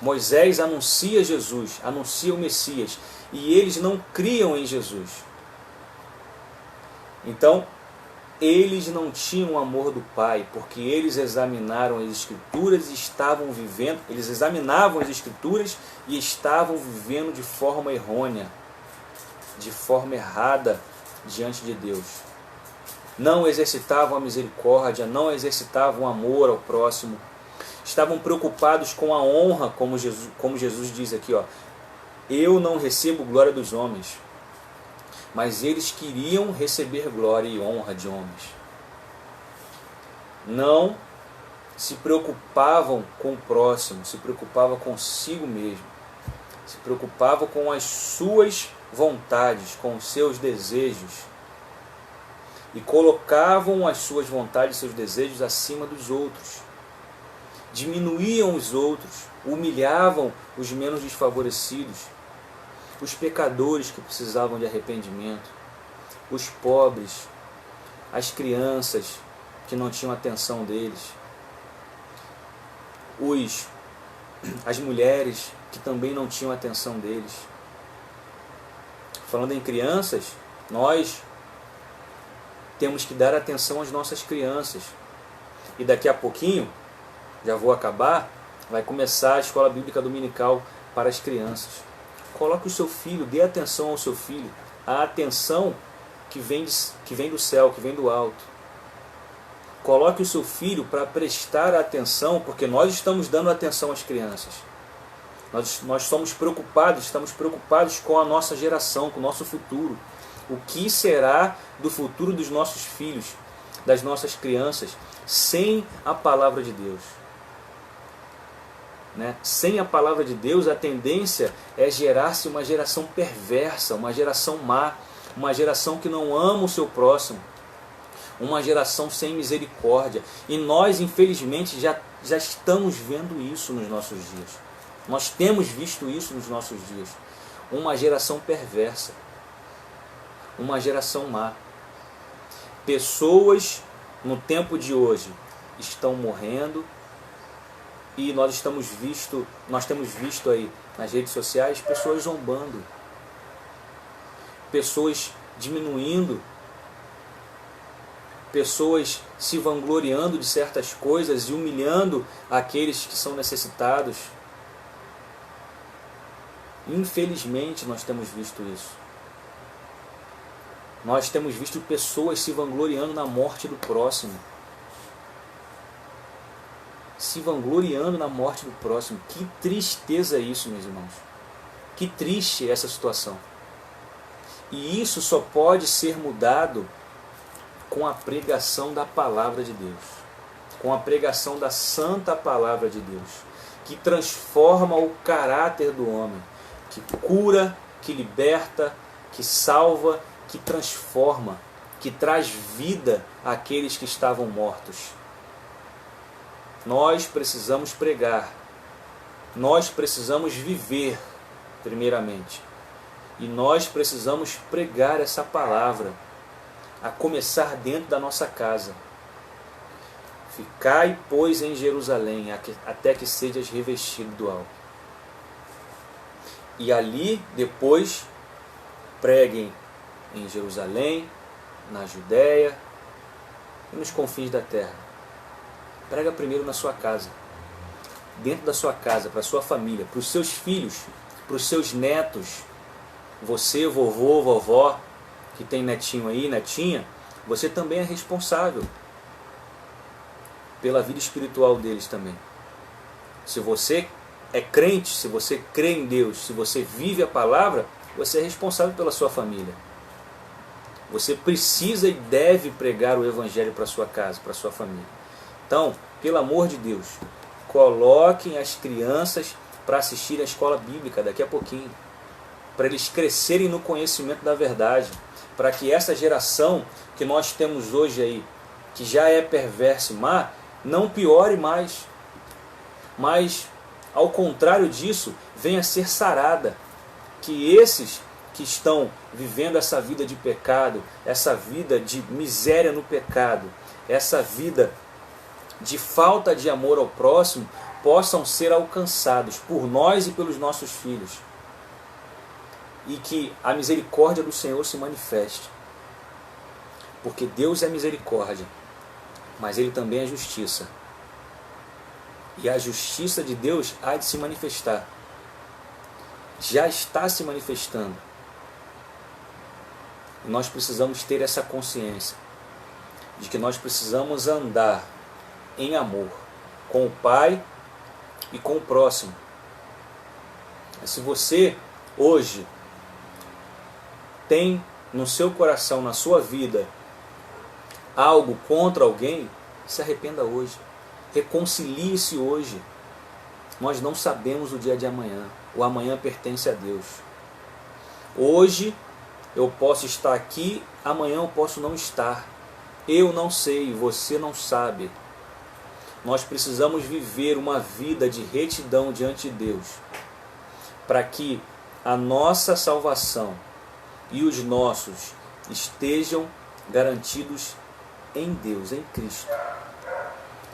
Speaker 2: Moisés anuncia Jesus, anuncia o Messias, e eles não criam em Jesus. Então, eles não tinham o amor do Pai, porque eles examinaram as Escrituras e estavam vivendo, eles examinavam as Escrituras e estavam vivendo de forma errônea, de forma errada diante de Deus. Não exercitavam a misericórdia, não exercitavam o amor ao próximo. Estavam preocupados com a honra, como Jesus diz aqui, eu não recebo glória dos homens. Mas eles queriam receber glória e honra de homens. Não se preocupavam com o próximo, se preocupavam consigo mesmo. Se preocupavam com as suas vontades, com os seus desejos. E colocavam as suas vontades e seus desejos acima dos outros. Diminuíam os outros, humilhavam os menos desfavorecidos, os pecadores que precisavam de arrependimento, os pobres, as crianças que não tinham atenção deles, as mulheres que também não tinham atenção deles. Falando em crianças, nós temos que dar atenção às nossas crianças. E daqui a pouquinho, já vou acabar, vai começar a escola bíblica dominical para as crianças. Coloque o seu filho, dê atenção ao seu filho. A atenção que vem do céu, que vem do alto. Coloque o seu filho para prestar atenção, porque nós estamos dando atenção às crianças. Nós estamos preocupados com a nossa geração, com o nosso futuro. O que será do futuro dos nossos filhos, das nossas crianças, sem a palavra de Deus? Né? Sem a palavra de Deus, a tendência é gerar-se uma geração perversa, uma geração má, uma geração que não ama o seu próximo, uma geração sem misericórdia. E nós, infelizmente, já estamos vendo isso nos nossos dias. Nós temos visto isso nos nossos dias. Uma geração perversa, uma geração má. Pessoas no tempo de hoje estão morrendo, e nós temos visto aí nas redes sociais pessoas zombando, pessoas diminuindo, pessoas se vangloriando de certas coisas e humilhando aqueles que são necessitados. Infelizmente nós temos visto isso. Nós temos visto pessoas se vangloriando na morte do próximo. Se vangloriando na morte do próximo. Que tristeza é isso, meus irmãos. Que triste é essa situação. E isso só pode ser mudado com a pregação da palavra de Deus. Com a pregação da santa palavra de Deus. Que transforma o caráter do homem. Que cura, que liberta, que salva, que transforma, que traz vida àqueles que estavam mortos. Nós precisamos pregar, nós precisamos viver, primeiramente, e nós precisamos pregar essa palavra, a começar dentro da nossa casa. Ficai, pois, em Jerusalém, até que sejas revestido do alto. E ali, depois, preguem em Jerusalém, na Judéia e nos confins da terra. Prega primeiro na sua casa, dentro da sua casa, para a sua família, para os seus filhos, para os seus netos. Você, vovô, vovó, que tem netinho aí, netinha, você também é responsável pela vida espiritual deles também. Se você é crente, se você crê em Deus, se você vive a palavra, você é responsável pela sua família. Você precisa e deve pregar o Evangelho para a sua casa, para a sua família. Então, pelo amor de Deus, coloquem as crianças para assistir a escola bíblica daqui a pouquinho, para eles crescerem no conhecimento da verdade, para que essa geração que nós temos hoje aí, que já é perversa e má, não piore mais, mas, ao contrário disso, venha a ser sarada, que esses que estão vivendo essa vida de pecado, essa vida de miséria no pecado, essa vida de falta de amor ao próximo, possam ser alcançados por nós e pelos nossos filhos. E que a misericórdia do Senhor se manifeste. Porque Deus é misericórdia, mas Ele também é justiça. E a justiça de Deus há de se manifestar. Já está se manifestando. E nós precisamos ter essa consciência de que nós precisamos andar em amor com o Pai e com o próximo. Se você hoje tem no seu coração, na sua vida, algo contra alguém, se arrependa hoje. Reconcilie-se hoje. Nós não sabemos o dia de amanhã. O amanhã pertence a Deus. Hoje eu posso estar aqui, amanhã eu posso não estar. Eu não sei, você não sabe. Nós precisamos viver uma vida de retidão diante de Deus, para que a nossa salvação e os nossos estejam garantidos em Deus, em Cristo.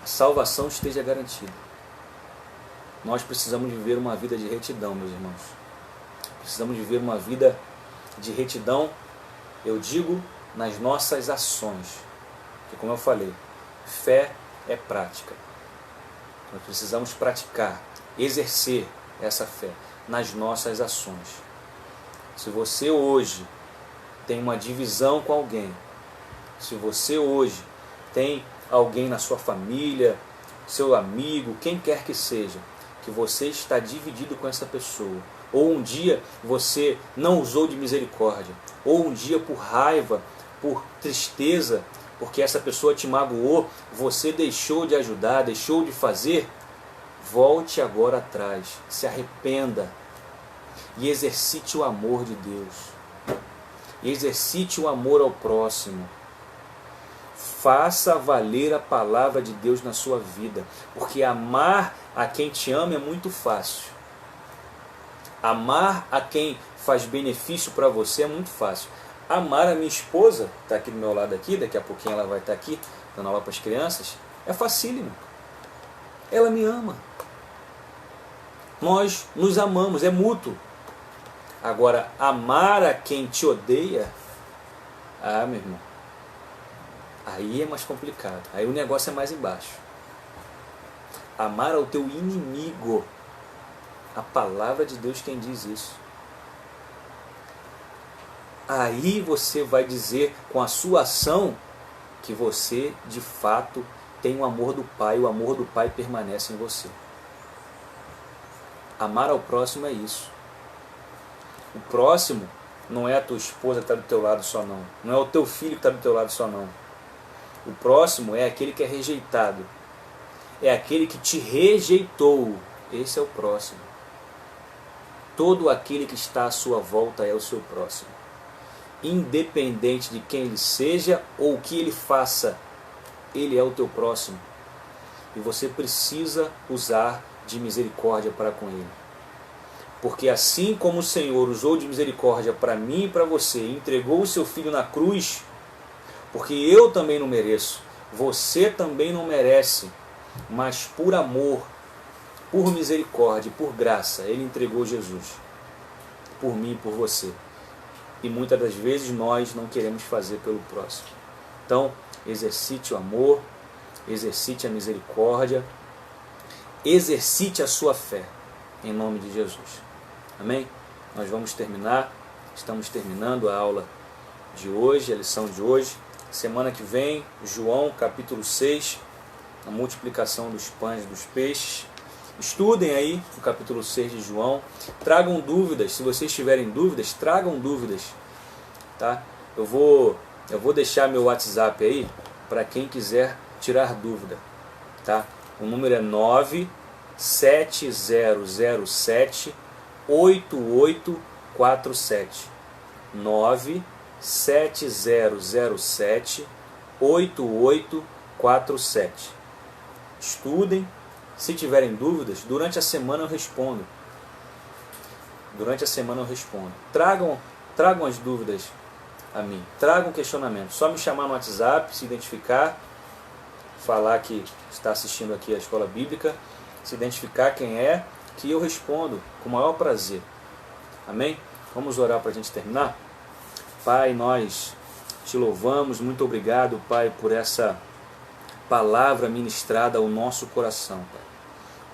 Speaker 2: A salvação esteja garantida. Nós precisamos viver uma vida de retidão, meus irmãos. Precisamos viver uma vida de retidão, eu digo, nas nossas ações. Porque, como eu falei, fé é prática. Nós precisamos praticar, exercer essa fé nas nossas ações. Se você hoje tem uma divisão com alguém, se você hoje tem alguém na sua família, seu amigo, quem quer que seja, que você está dividido com essa pessoa, ou um dia você não usou de misericórdia, ou um dia por raiva, por tristeza, porque essa pessoa te magoou, você deixou de ajudar, deixou de fazer, volte agora atrás, se arrependa e exercite o amor de Deus, e exercite o amor ao próximo. Faça valer a palavra de Deus na sua vida, porque amar a quem te ama é muito fácil. Amar a quem faz benefício para você é muito fácil. Amar a minha esposa, está aqui do meu lado aqui, daqui a pouquinho ela vai estar aqui, dando aula para as crianças, é facílimo. Ela me ama. Nós nos amamos, é mútuo. Agora, amar a quem te odeia, meu irmão, aí é mais complicado, aí o negócio é mais embaixo. Amar ao teu inimigo, a palavra de Deus quem diz isso. Aí você vai dizer com a sua ação que você de fato tem o amor do Pai, o amor do Pai permanece em você. Amar ao próximo é isso. O próximo não é a tua esposa que está do teu lado só não, não é o teu filho que está do teu lado só não. O próximo é aquele que é rejeitado, é aquele que te rejeitou, esse é o próximo. Todo aquele que está à sua volta é o seu próximo. Independente de quem ele seja ou o que ele faça, ele é o teu próximo. E você precisa usar de misericórdia para com ele. Porque assim como o Senhor usou de misericórdia para mim e para você, e entregou o seu Filho na cruz, porque eu também não mereço, você também não merece, mas por amor, por misericórdia, por graça, ele entregou Jesus, por mim e por você. E muitas das vezes nós não queremos fazer pelo próximo. Então, exercite o amor, exercite a misericórdia, exercite a sua fé, em nome de Jesus. Amém? Nós vamos terminar, estamos terminando a aula de hoje, a lição de hoje. Semana que vem, João capítulo 6, a multiplicação dos pães e dos peixes. Estudem aí o capítulo 6 de João. Tragam dúvidas, se vocês tiverem dúvidas, tragam dúvidas. Tá? Eu vou deixar meu WhatsApp aí para quem quiser tirar dúvida. Tá? O número é 97007 8847. 97007 8847. Estudem. Se tiverem dúvidas, durante a semana eu respondo. Tragam as dúvidas a mim. Tragam questionamento. Só me chamar no WhatsApp, se identificar, falar que está assistindo aqui a Escola Bíblica, se identificar quem é, que eu respondo com o maior prazer. Amém? Vamos orar para a gente terminar? Pai, nós te louvamos. Muito obrigado, Pai, por essa palavra ministrada ao nosso coração, Pai.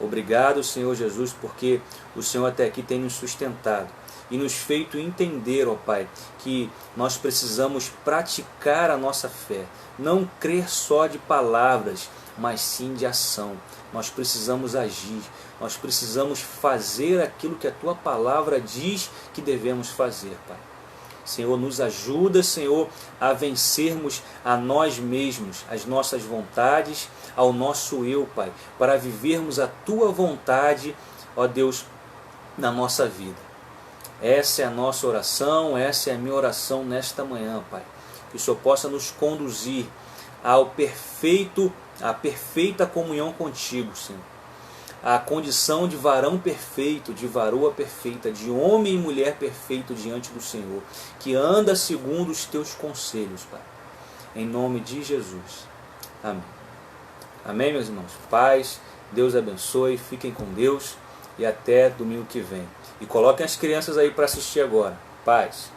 Speaker 2: Obrigado, Senhor Jesus, porque o Senhor até aqui tem nos sustentado e nos feito entender, ó Pai, que nós precisamos praticar a nossa fé, não crer só de palavras, mas sim de ação. Nós precisamos agir, nós precisamos fazer aquilo que a Tua palavra diz que devemos fazer, Pai. Senhor, nos ajuda, Senhor, a vencermos a nós mesmos, as nossas vontades, ao nosso eu, Pai, para vivermos a Tua vontade, ó Deus, na nossa vida. Essa é a nossa oração, essa é a minha oração nesta manhã, Pai. Que o Senhor possa nos conduzir à perfeita comunhão contigo, Senhor. A condição de varão perfeito, de varoa perfeita, de homem e mulher perfeito diante do Senhor, que anda segundo os teus conselhos, Pai. Em nome de Jesus. Amém. Amém, meus irmãos. Paz, Deus abençoe, fiquem com Deus e até domingo que vem. E coloquem as crianças aí para assistir agora. Paz.